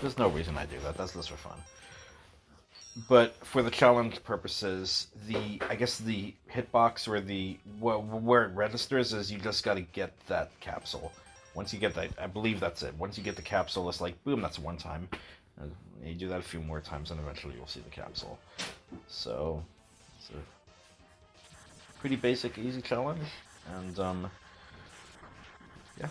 There's no reason I do that, that's just for fun. But for the challenge purposes, I guess the hitbox, or where it registers is you just gotta get that capsule. Once you get that, I believe that's it. Once you get the capsule, it's like, boom, that's one time. You do that a few more times, and eventually you'll see the capsule. So it's a pretty basic, easy challenge, and yeah.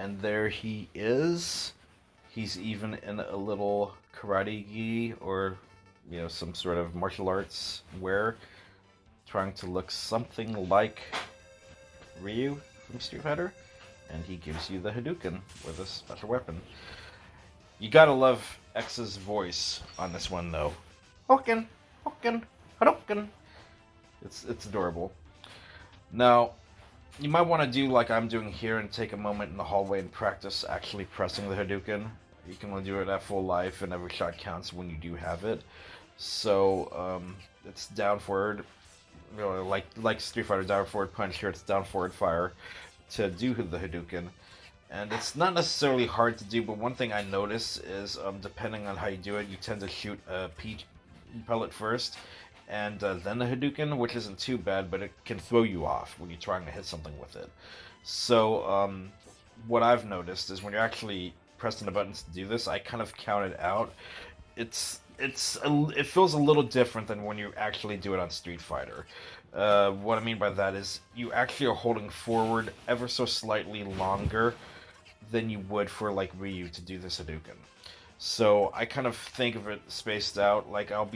And there he is. He's even in a little karate gi or, some sort of martial arts wear, trying to look something like Ryu from Street Fighter. And he gives you the Hadouken with a special weapon. You gotta love X's voice on this one, though. Hadouken, Hadouken, Hadouken. It's adorable. Now, you might want to do like I'm doing here and take a moment in the hallway and practice actually pressing the Hadouken. You can only do it at full life, and every shot counts when you do have it. So, it's down forward, like Street Fighter down forward punch here, it's down forward fire to do the Hadouken. And it's not necessarily hard to do, but one thing I notice is, depending on how you do it, you tend to shoot a peach pellet first, and then the Hadouken, which isn't too bad, but it can throw you off when you're trying to hit something with it. So, what I've noticed is when you're actually pressing the buttons to do this, I kind of count it out. It feels a little different than when you actually do it on Street Fighter. What I mean by that is you actually are holding forward ever so slightly longer than you would for like Ryu to do this Hadouken. So I kind of think of it spaced out. Like I'll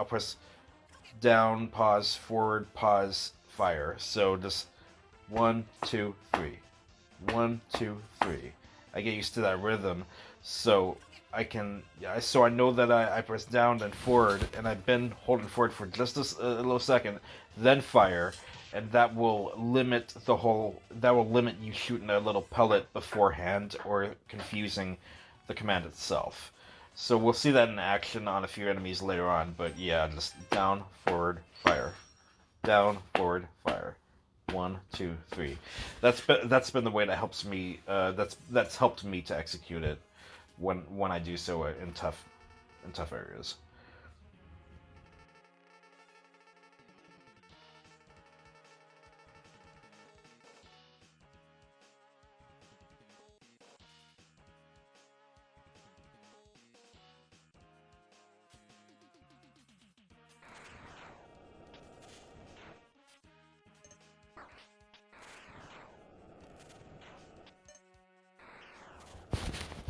press down, pause, forward, pause, fire. So just 1, 2, 3, 1, 2, 3. I get used to that rhythm, so I know that I press down then forward, and I've been holding forward for just a little second, then fire, and that will limit you shooting a little pellet beforehand or confusing the command itself. So we'll see that in action on a few enemies later on, but yeah, just down, forward, fire. Down, forward, fire. 1, 2, 3. That's been the way that helps me. That's helped me to execute it when I do so in tough areas.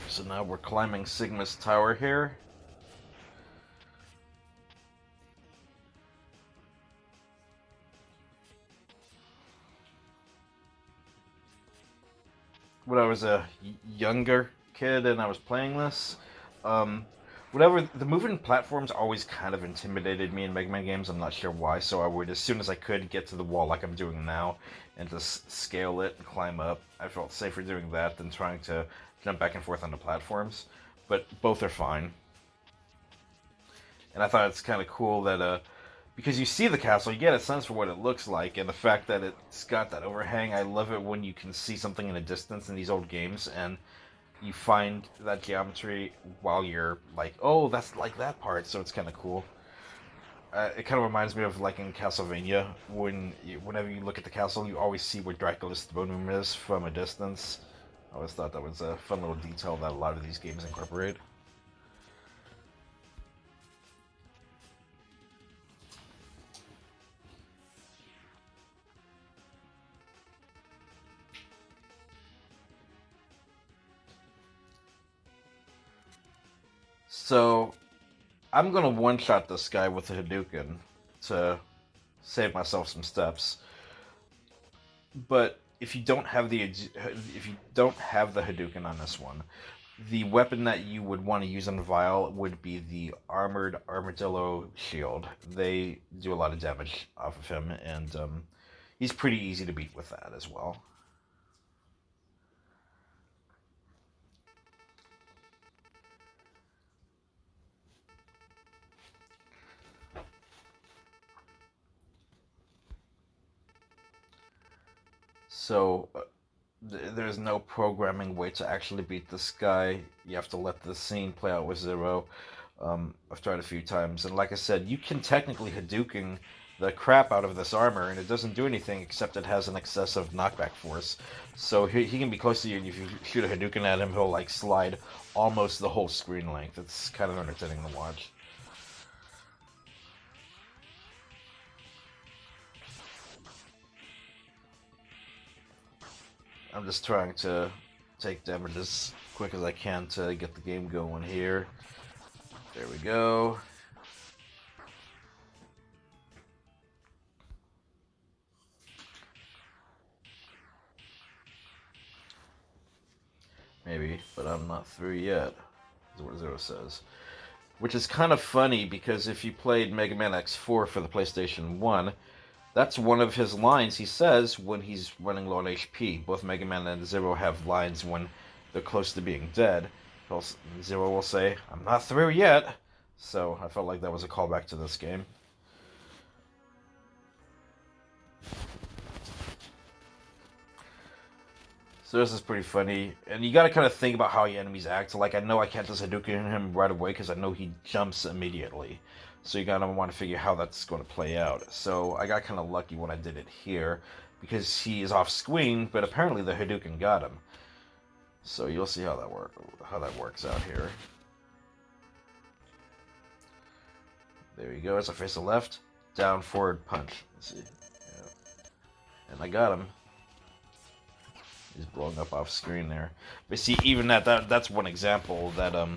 So now we're climbing Sigma's tower here. When I was a younger kid and I was playing this, the moving platforms always kind of intimidated me in Mega Man games. I'm not sure why, so I would, as soon as I could, get to the wall like I'm doing now and just scale it and climb up. I felt safer doing that than trying to jump back and forth on the platforms, but both are fine. And I thought it's kind of cool that, because you see the castle, you get a sense for what it looks like, and the fact that it's got that overhang, I love it when you can see something in the distance in these old games, and you find that geometry while you're like, oh, that's like that part, so it's kind of cool. It kind of reminds me of like in Castlevania, whenever you look at the castle, you always see where Dracula's throne room is from a distance. I always thought that was a fun little detail that a lot of these games incorporate. So, I'm gonna one-shot this guy with a Hadouken to save myself some steps. But if you don't have the Hadouken on this one, the weapon that you would want to use on Vile would be the armored armadillo shield. They do a lot of damage off of him, and he's pretty easy to beat with that as well. So, there's no programming way to actually beat this guy. You have to let the scene play out with Zero. I've tried a few times, and like I said, you can technically Hadouken the crap out of this armor, and it doesn't do anything except it has an excessive knockback force. So he can be close to you, and if you shoot a Hadouken at him, he'll like slide almost the whole screen length. It's kind of entertaining to watch. I'm just trying to take damage as quick as I can to get the game going here. There we go. Maybe, but I'm not through yet, is what Zero says. Which is kind of funny, because if you played Mega Man X4 for the PlayStation 1, that's one of his lines he says when he's running low on HP. Both Mega Man and Zero have lines when they're close to being dead. Zero will say, "I'm not through yet." So I felt like that was a callback to this game. So this is pretty funny, and you gotta kind of think about how your enemies act. Like, I know I can't just Hadouken him right away because I know he jumps immediately. So you gotta want to figure how that's going to play out. So I got kind of lucky when I did it here, because he is off screen, but apparently the Hadouken got him. So you'll see how that works out here. There you go. As I face the left, down, forward, punch. Let's see, yeah. And I got him. He's blowing up off screen there. But see, even that's one example that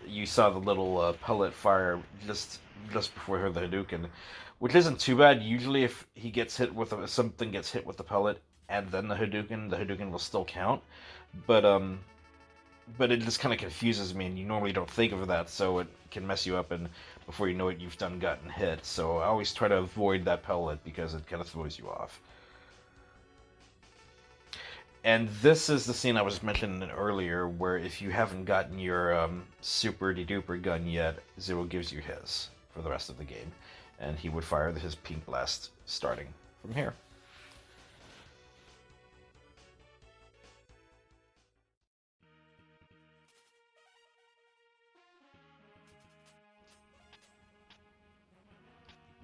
you saw the little pellet fire just before the Hadouken, which isn't too bad. Usually, if he gets hit with something gets hit with the pellet and then the Hadouken will still count. But it just kind of confuses me, and you normally don't think of that, so it can mess you up, and before you know it, you've gotten hit. So I always try to avoid that pellet because it kind of throws you off. And this is the scene I was mentioning earlier, where if you haven't gotten your super de-duper gun yet, Zero gives you his for the rest of the game. And he would fire his pink blast starting from here.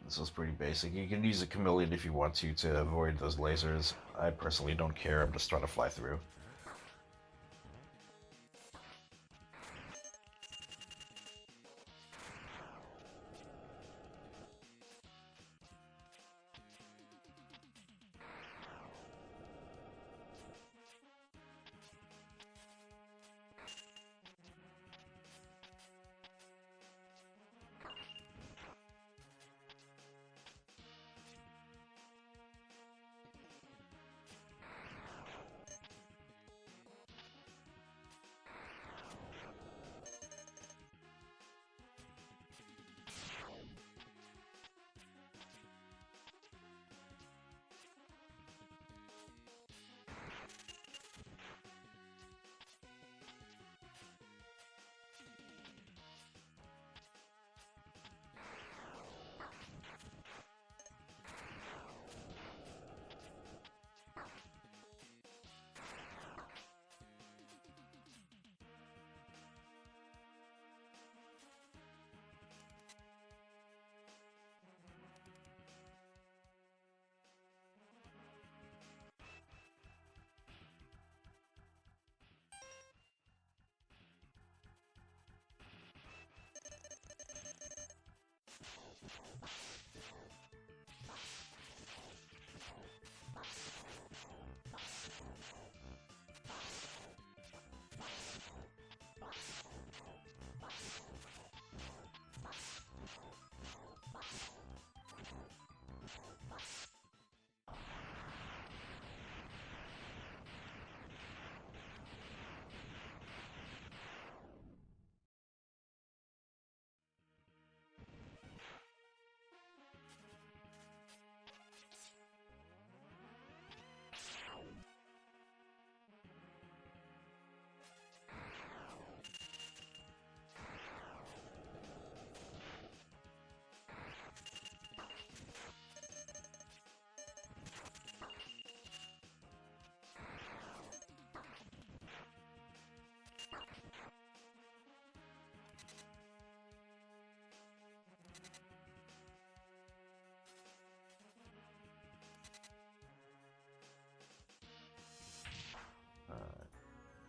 This is pretty basic. You can use a chameleon if you want to avoid those lasers. I personally don't care, I'm just trying to fly through.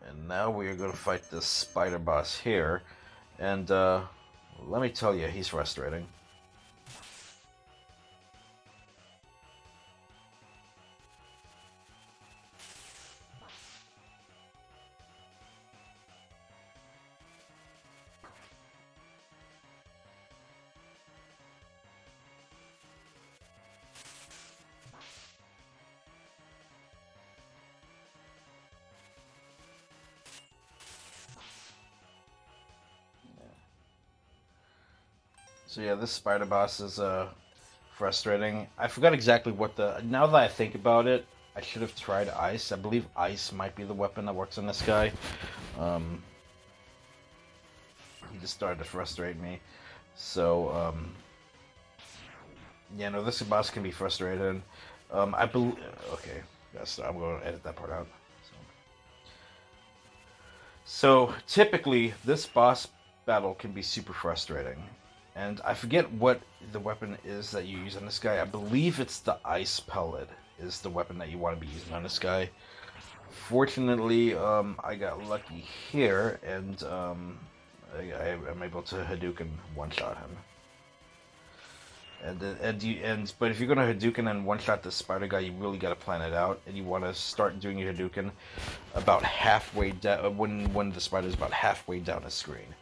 And now we are going to fight this spider boss here. And let me tell you, he's frustrating. So yeah, this spider boss is frustrating. I forgot exactly what the. Now that I think about it, I should have tried ice. I believe ice might be the weapon that works on this guy. Um, he just started to frustrate me. So yeah, no, this boss can be frustrating. I believe. Okay, yes, I'm going to edit that part out. So typically, this boss battle can be super frustrating. And I forget what the weapon is that you use on this guy. I believe it's the ice pellet is the weapon that you want to be using on this guy. Fortunately, I got lucky here, and I'm able to Hadouken one-shot him. But if you're gonna Hadouken and one-shot this spider guy, you really gotta plan it out, and you want to start doing your Hadouken about halfway down when the spider's about halfway down the screen,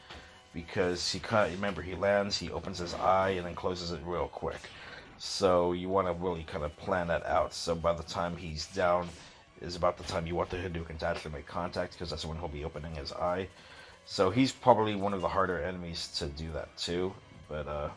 because remember he lands, he opens his eye, and then closes it real quick. So you want to really kind of plan that out. So by the time he's down, is about the time you want the Hadouken to actually make contact, because that's when he'll be opening his eye. So he's probably one of the harder enemies to do that too. But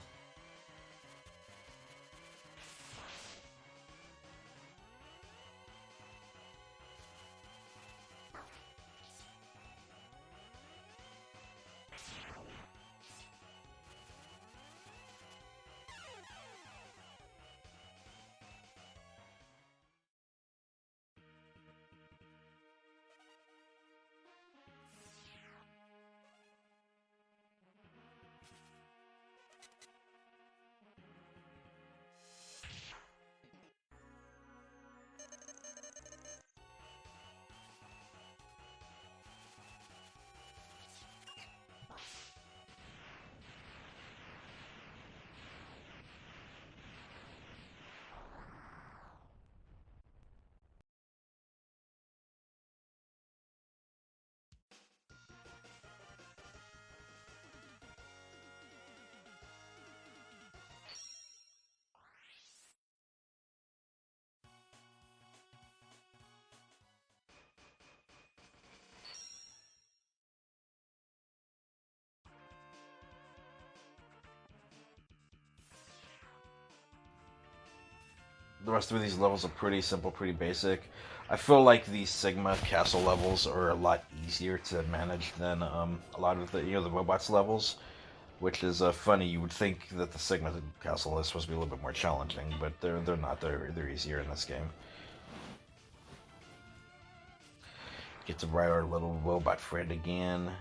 the rest of these levels are pretty simple, pretty basic. I feel like the Sigma castle levels are a lot easier to manage than a lot of the the robots levels, which is funny. You would think that the Sigma castle is supposed to be a little bit more challenging, but they're not. They're easier in this game. Get to ride our little robot friend again.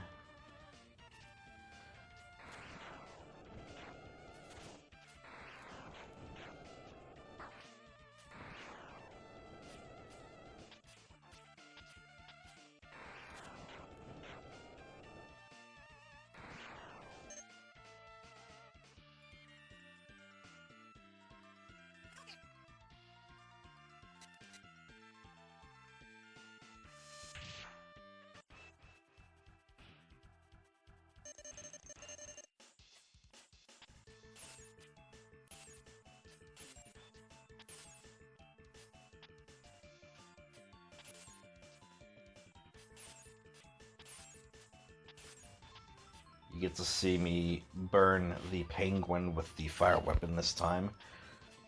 You get to see me burn the penguin with the fire weapon this time,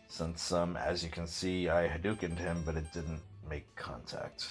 since as you can see, I Hadoukened him, but it didn't make contact.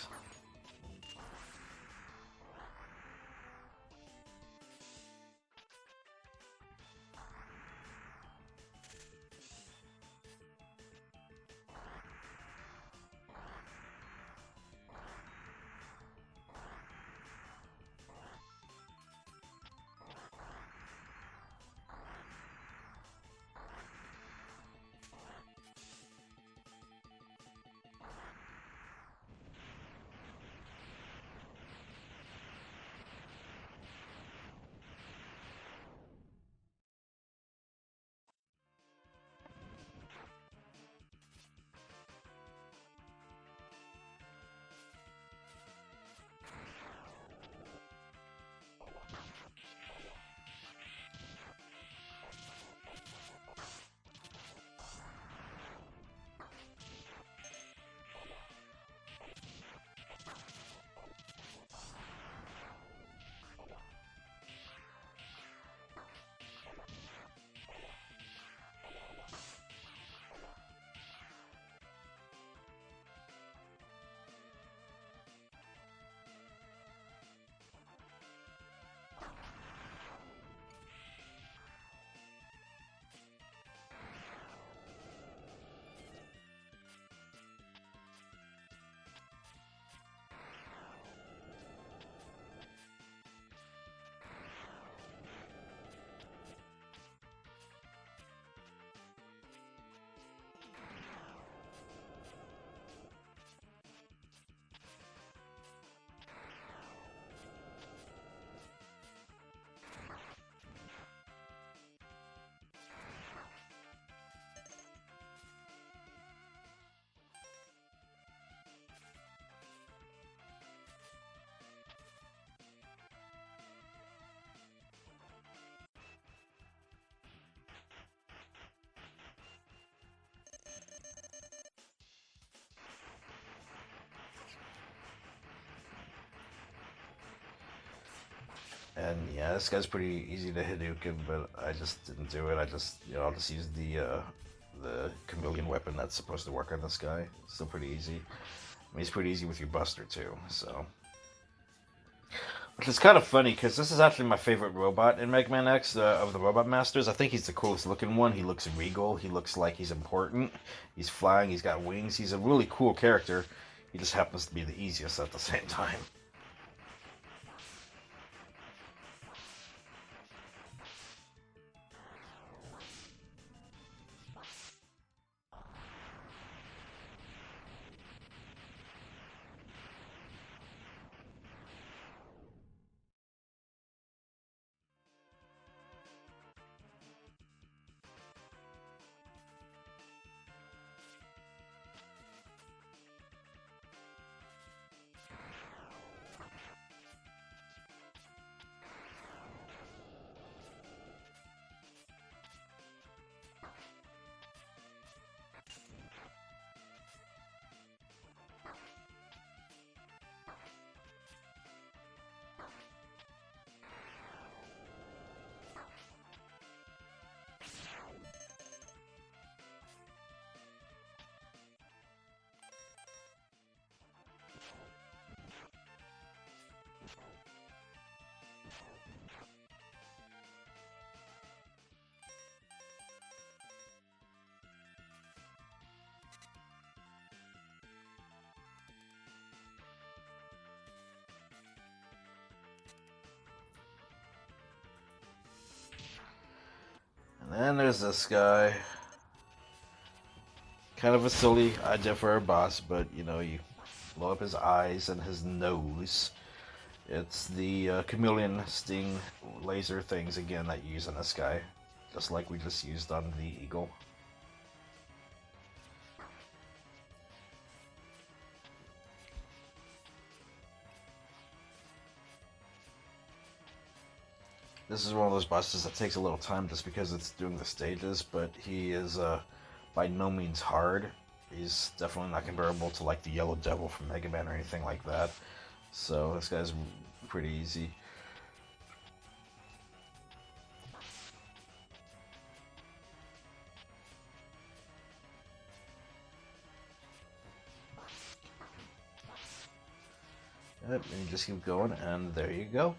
And yeah, this guy's pretty easy to Hadouken, but I just didn't do it. I'll just use the chameleon weapon that's supposed to work on this guy. It's still pretty easy. I mean, it's pretty easy with your Buster too, so. Which is kind of funny, because this is actually my favorite robot in Mega Man X of the Robot Masters. I think he's the coolest looking one. He looks regal. He looks like he's important. He's flying. He's got wings. He's a really cool character. He just happens to be the easiest at the same time. And then there's this guy. Kind of a silly idea for our boss, but you know, you blow up his eyes and his nose. It's the chameleon sting laser things again that you use on this guy, just like we just used on the eagle. This is one of those bosses that takes a little time just because it's doing the stages, but he is by no means hard. He's definitely not comparable to like the Yellow Devil from Mega Man or anything like that. So this guy's pretty easy. Yep, and you just keep going, and there you go.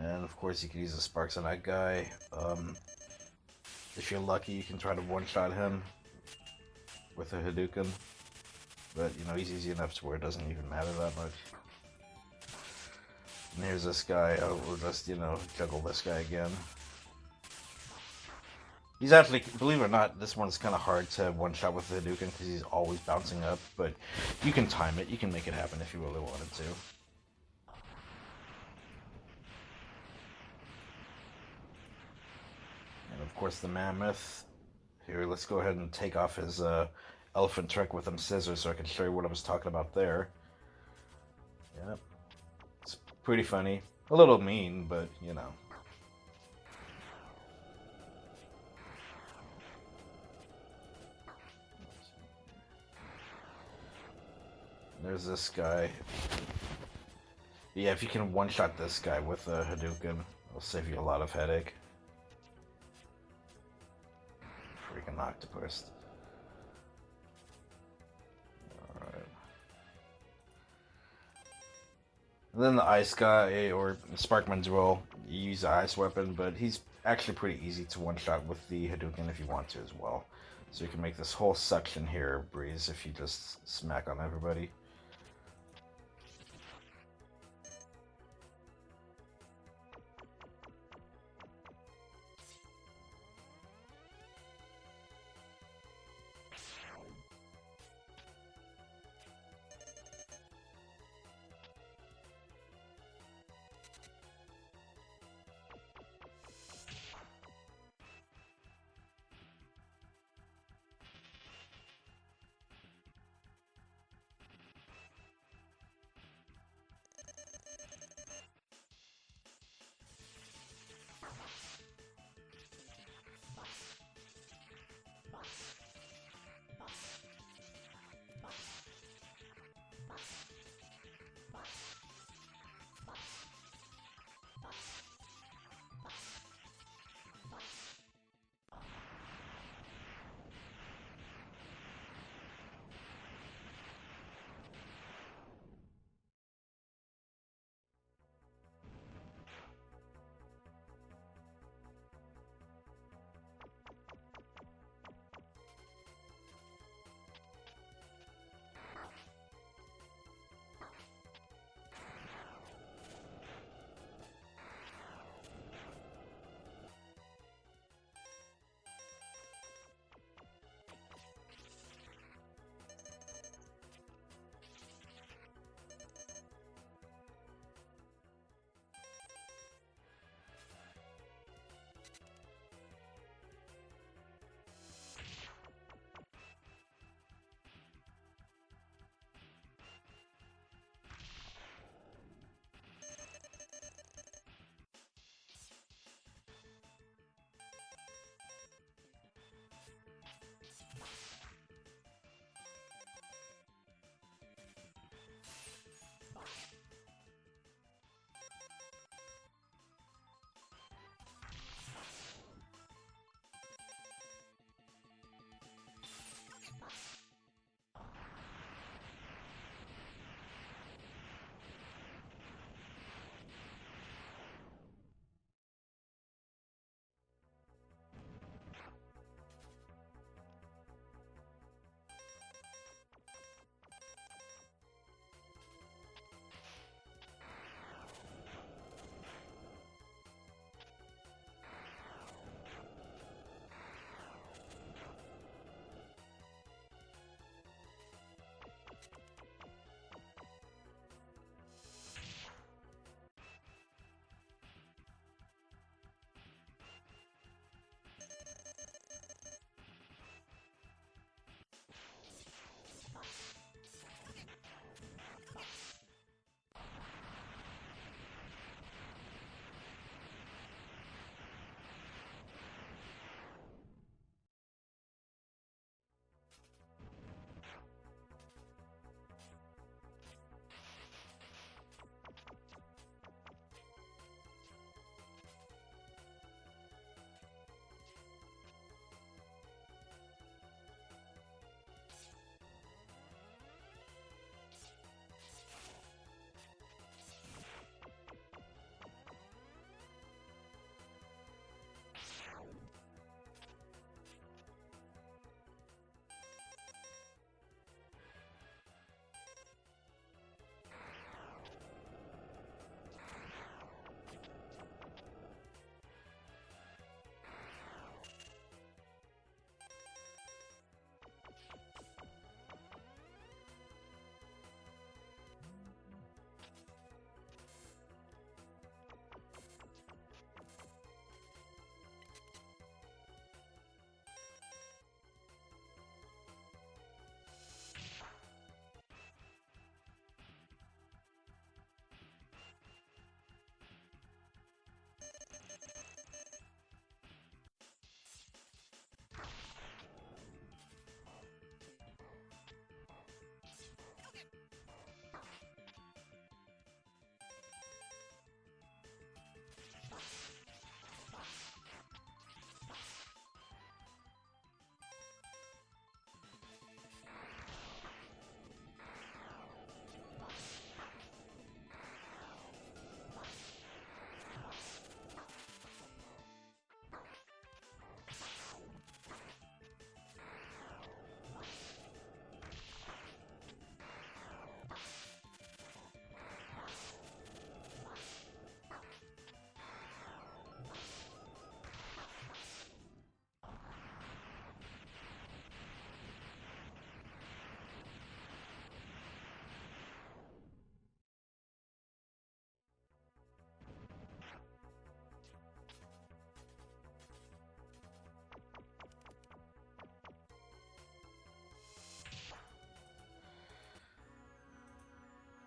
And of course you can use the sparks on that guy. If you're lucky, you can try to one-shot him with a Hadouken. But, you know, he's easy enough to where it doesn't even matter that much. And here's this guy. We'll just, you know, juggle this guy again. He's actually, believe it or not, this one's kind of hard to one-shot with the Hadouken because he's always bouncing up. But you can time it. You can make it happen if you really wanted to. And of course the Mammoth. Here, let's go ahead and take off his elephant trick with them scissors so I can show you what I was talking about there. Yep. It's pretty funny. A little mean, but, you know. There's this guy. Yeah, if you can one-shot this guy with a Hadouken, it'll save you a lot of headache. Freaking octopus. Alright. And then the ice guy, or Sparkman's Roll, you use the ice weapon, but he's actually pretty easy to one-shot with the Hadouken if you want to as well. So you can make this whole section here breeze if you just smack on everybody.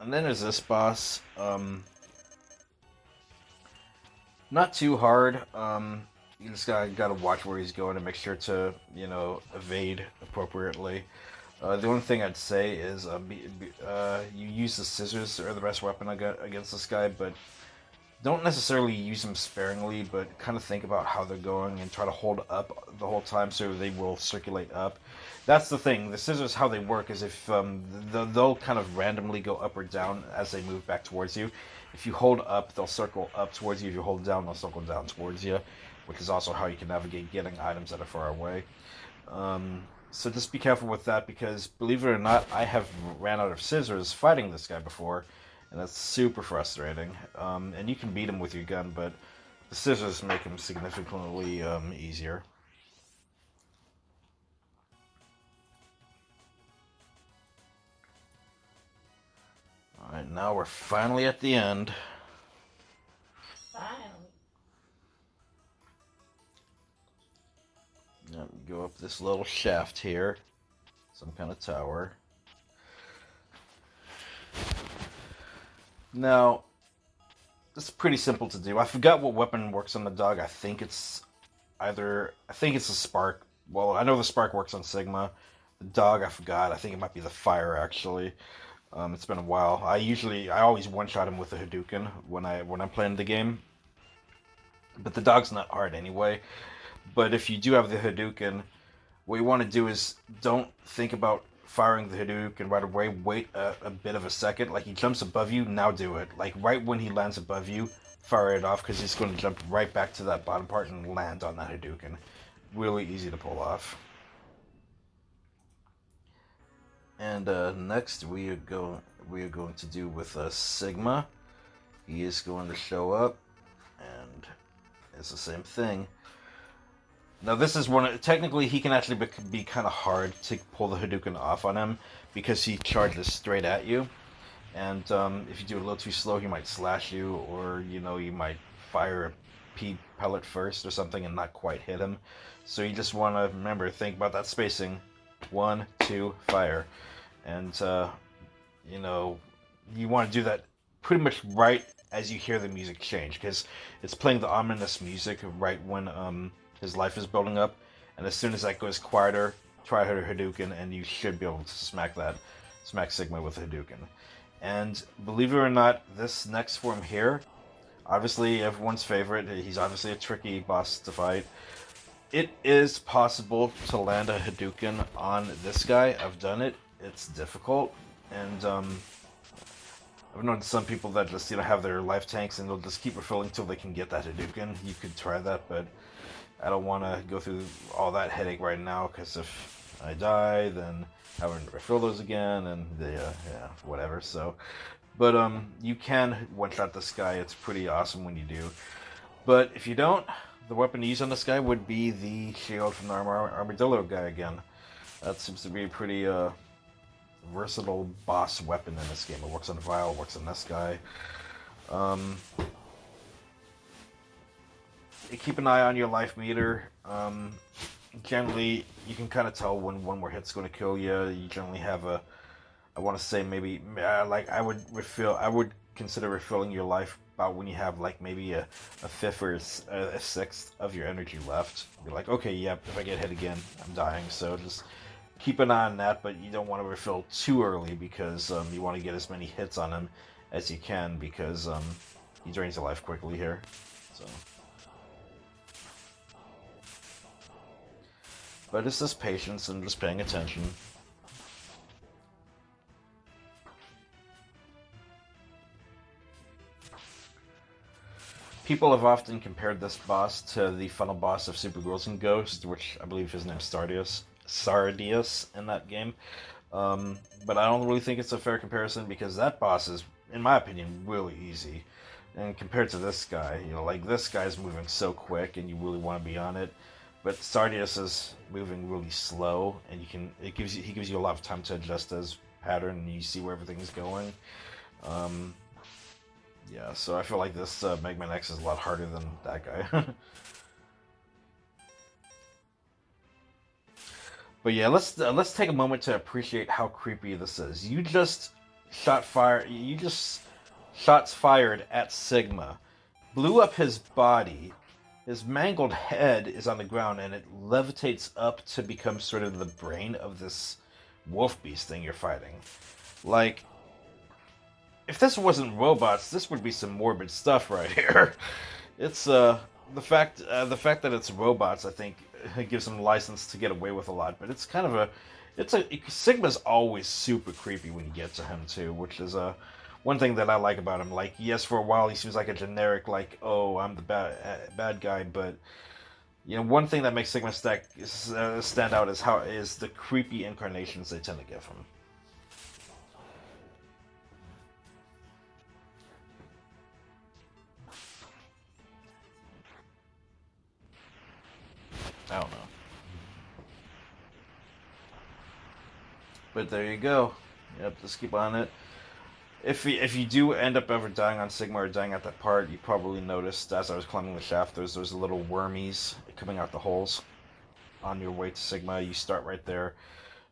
And then there's this boss. Not too hard. You just gotta watch where he's going and make sure to, you know, evade appropriately. The only thing I'd say is you use the scissors or the best weapon against this guy, but don't necessarily use them sparingly, but kind of think about how they're going and try to hold up the whole time so they will circulate up. That's the thing. The scissors, how they work is if they'll kind of randomly go up or down as they move back towards you. If you hold up, they'll circle up towards you. If you hold down, they'll circle down towards you, which is also how you can navigate getting items that are far away. So just be careful with that because, believe it or not, I have ran out of scissors fighting this guy before, and that's super frustrating. And you can beat him with your gun, but the scissors make him significantly easier. Alright, now we're finally at the end. Finally. Now we go up this little shaft here. Some kind of tower. Now, it's pretty simple to do. I forgot what weapon works on the dog. I think it's a spark. Well, I know the spark works on Sigma. The dog, I forgot. I think it might be the fire, actually. It's been a while. I always one-shot him with a Hadouken when I'm playing the game. But the dog's not hard anyway. But if you do have the Hadouken, what you want to do is don't think about firing the Hadouken right away. Wait a bit of a second. Like, he jumps above you, now do it. Like, right when he lands above you, fire it off, because he's going to jump right back to that bottom part and land on that Hadouken. Really easy to pull off. And next we are going to do with Sigma. He is going to show up, and it's the same thing. Now this is technically he can actually be kind of hard to pull the Hadouken off on him because he charges straight at you, and if you do it a little too slow, he might slash you, or you might fire a pea pellet first or something and not quite hit him. So you just want to think about that spacing. 1, 2, fire. And, you want to do that pretty much right as you hear the music change, because it's playing the ominous music right when his life is building up. And as soon as that goes quieter, try her Hadouken, and you should be able to smack Sigma with a Hadouken. And believe it or not, this next form here, obviously everyone's favorite, he's obviously a tricky boss to fight. It is possible to land a Hadouken on this guy. I've done it. It's difficult, and I've known some people that just have their life tanks and they'll just keep refilling until they can get that Hadouken. You could try that, but I don't want to go through all that headache right now, because if I die, then having to refill those again, and whatever. So, but you can one-shot this guy. It's pretty awesome when you do. But if you don't, the weapon to use on this guy would be the shield from the Armadillo guy again. That seems to be a pretty versatile boss weapon in this game. It works on Vile, works on this guy. Keep an eye on your life meter. Generally, you can kind of tell when one more hit's going to kill you. You generally have I want to say maybe, I would consider refilling your life about when you have maybe a fifth or a sixth of your energy left. Be like, okay, yep, if I get hit again, I'm dying. So just keep an eye on that, but you don't want to refill too early, because you want to get as many hits on him as you can, because he drains your life quickly here. So, but it's just patience and just paying attention. People have often compared this boss to the final boss of Super Girls and Ghost, which I believe his name's Sardius in that game. But I don't really think it's a fair comparison, because that boss is, in my opinion, really easy. And compared to this guy, this guy's moving so quick and you really want to be on it. But Sardius is moving really slow, and he gives you a lot of time to adjust his pattern, and you see where everything's going. Yeah, so I feel like this Mega Man X is a lot harder than that guy. But yeah, let's take a moment to appreciate how creepy this is. You just shots fired at Sigma, blew up his body. His mangled head is on the ground, and it levitates up to become sort of the brain of this wolf beast thing you're fighting. Like, if this wasn't robots, this would be some morbid stuff right here. It's the fact that it's robots, I think, it gives them license to get away with a lot. But it's kind of Sigma's always super creepy when you get to him too, which is one thing that I like about him. Like, yes, for a while he seems like a generic, like, oh, I'm the bad guy, but one thing that makes Sigma stand out is the creepy incarnations they tend to give him. I don't know. But there you go. Yep, just keep on it. If you do end up ever dying on Sigma or dying at that part, you probably noticed as I was climbing the shaft, there's little wormies coming out the holes on your way to Sigma. You start right there.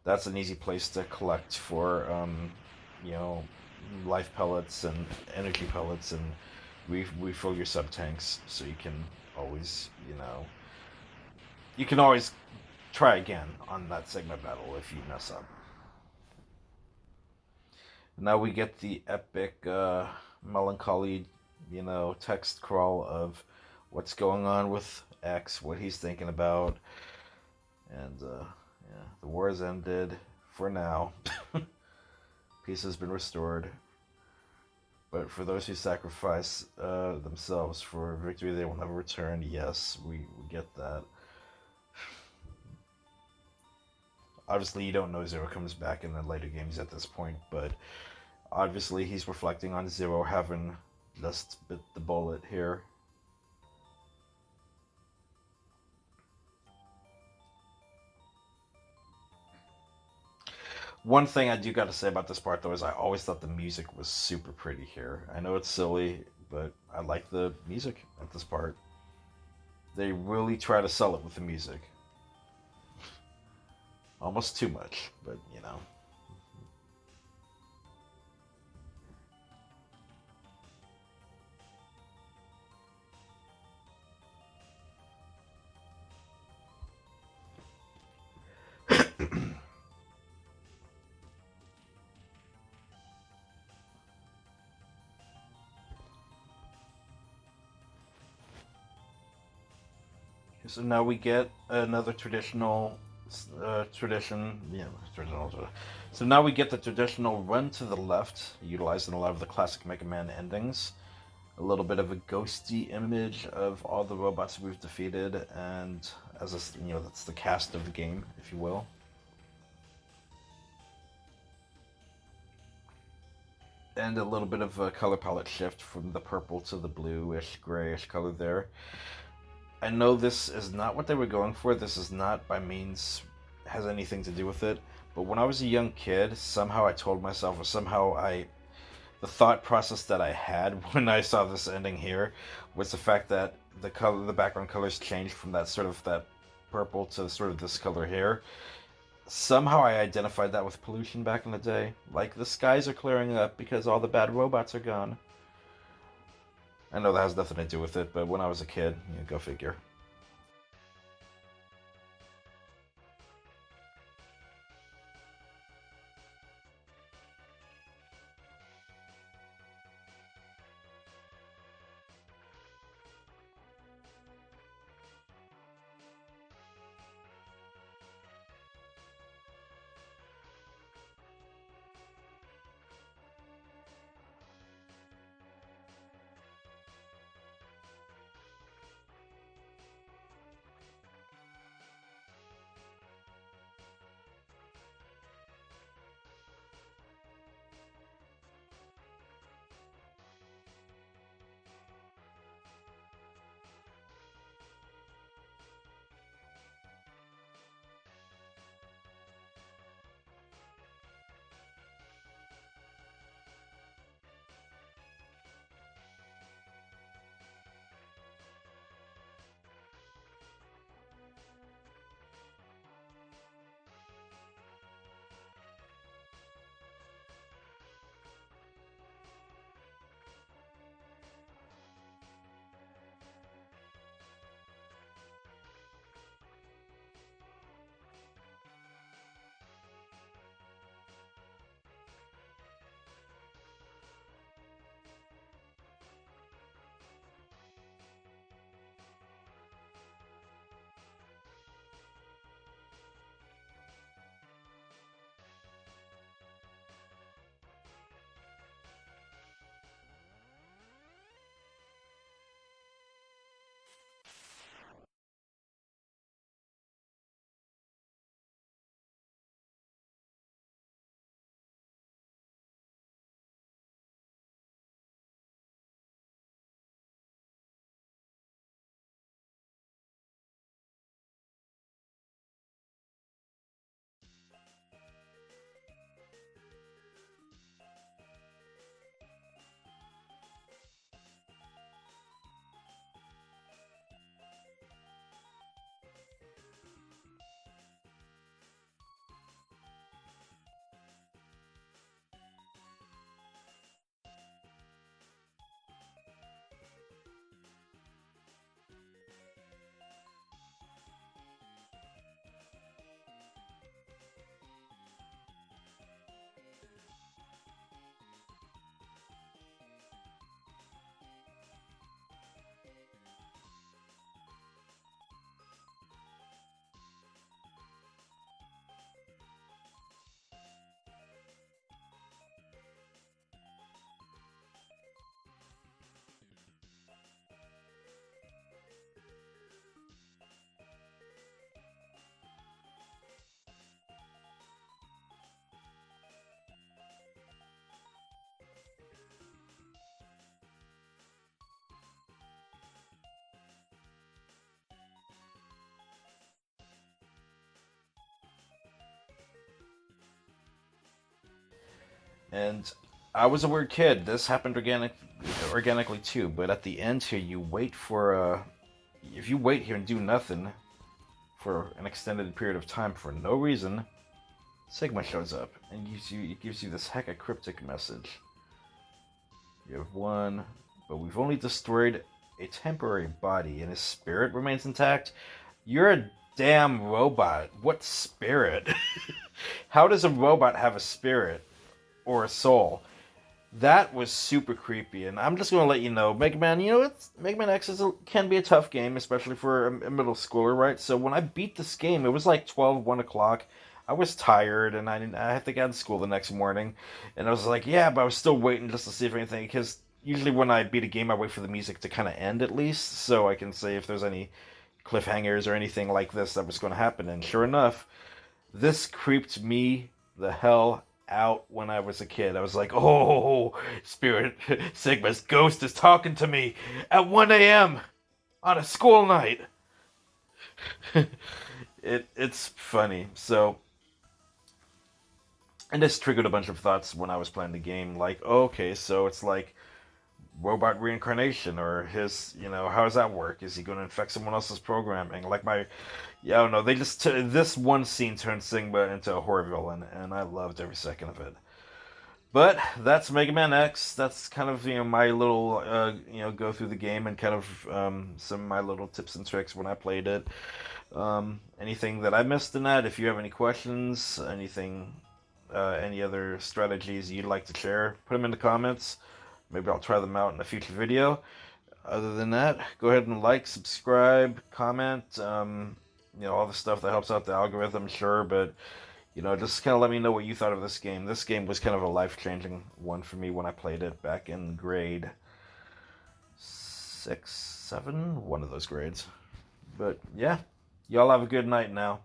That's an easy place to collect for, life pellets and energy pellets and refill your sub tanks, so you can always, try again on that Sigma battle if you mess up. Now we get the epic, melancholy, text crawl of what's going on with X, what he's thinking about, and the war has ended for now. Peace has been restored. But for those who sacrifice themselves for victory, they will never return. Yes, we get that. Obviously, you don't know Zero comes back in the later games at this point, but obviously he's reflecting on Zero having just bit the bullet here. One thing I do got to say about this part, though, is I always thought the music was super pretty here. I know it's silly, but I like the music at this part. They really try to sell it with the music. Almost too much, but So now we get another traditional tradition. So now we get the traditional run to the left, utilizing a lot of the classic Mega Man endings. A little bit of a ghosty image of all the robots we've defeated, and that's the cast of the game, if you will. And a little bit of a color palette shift from the purple to the bluish, grayish color there. I know this is not what they were going for. This is not by means has anything to do with it. But when I was a young kid, somehow I told myself, or the thought process that I had when I saw this ending here was the fact that the background colors changed from that purple to sort of this color here. Somehow I identified that with pollution back in the day. Like, the skies are clearing up because all the bad robots are gone. I know that has nothing to do with it, but when I was a kid, go figure. And I was a weird kid. This happened organically too. But at the end here, you wait for if you wait here and do nothing for an extended period of time for no reason, Sigma shows up and gives you this hecka cryptic message. You have won, but we've only destroyed a temporary body and his spirit remains intact. You're a damn robot. What spirit? How does a robot have a spirit or a soul? That was super creepy, and I'm just going to let you know, Mega Man, Mega Man X can be a tough game, especially for a middle schooler, right? So when I beat this game, it was like 1 o'clock. I was tired, and I had to get out of school the next morning, and I was like, yeah, but I was still waiting just to see if anything, because usually when I beat a game, I wait for the music to kind of end at least, so I can say if there's any cliffhangers or anything like this that was going to happen, and sure enough, this creeped me the hell out when I was a kid. I was like, oh, Spirit Sigma's ghost is talking to me at 1 a.m. on a school night. It's funny. So, and this triggered a bunch of thoughts when I was playing the game. Like, okay, so it's like robot reincarnation, or his, how does that work? Is he going to infect someone else's programming? Like I don't know. They just this one scene turned Sigma into a horror villain, and I loved every second of it. But that's Mega Man X. That's kind of my little go through the game and kind of some of my little tips and tricks when I played it. Anything that I missed in that? If you have any questions, any other strategies you'd like to share, put them in the comments. Maybe I'll try them out in a future video. Other than that, go ahead and like, subscribe, comment, all the stuff that helps out the algorithm, sure, but, just kind of let me know what you thought of this game. This game was kind of a life-changing one for me when I played it back in grade 6, 7, one of those grades. But, yeah, y'all have a good night now.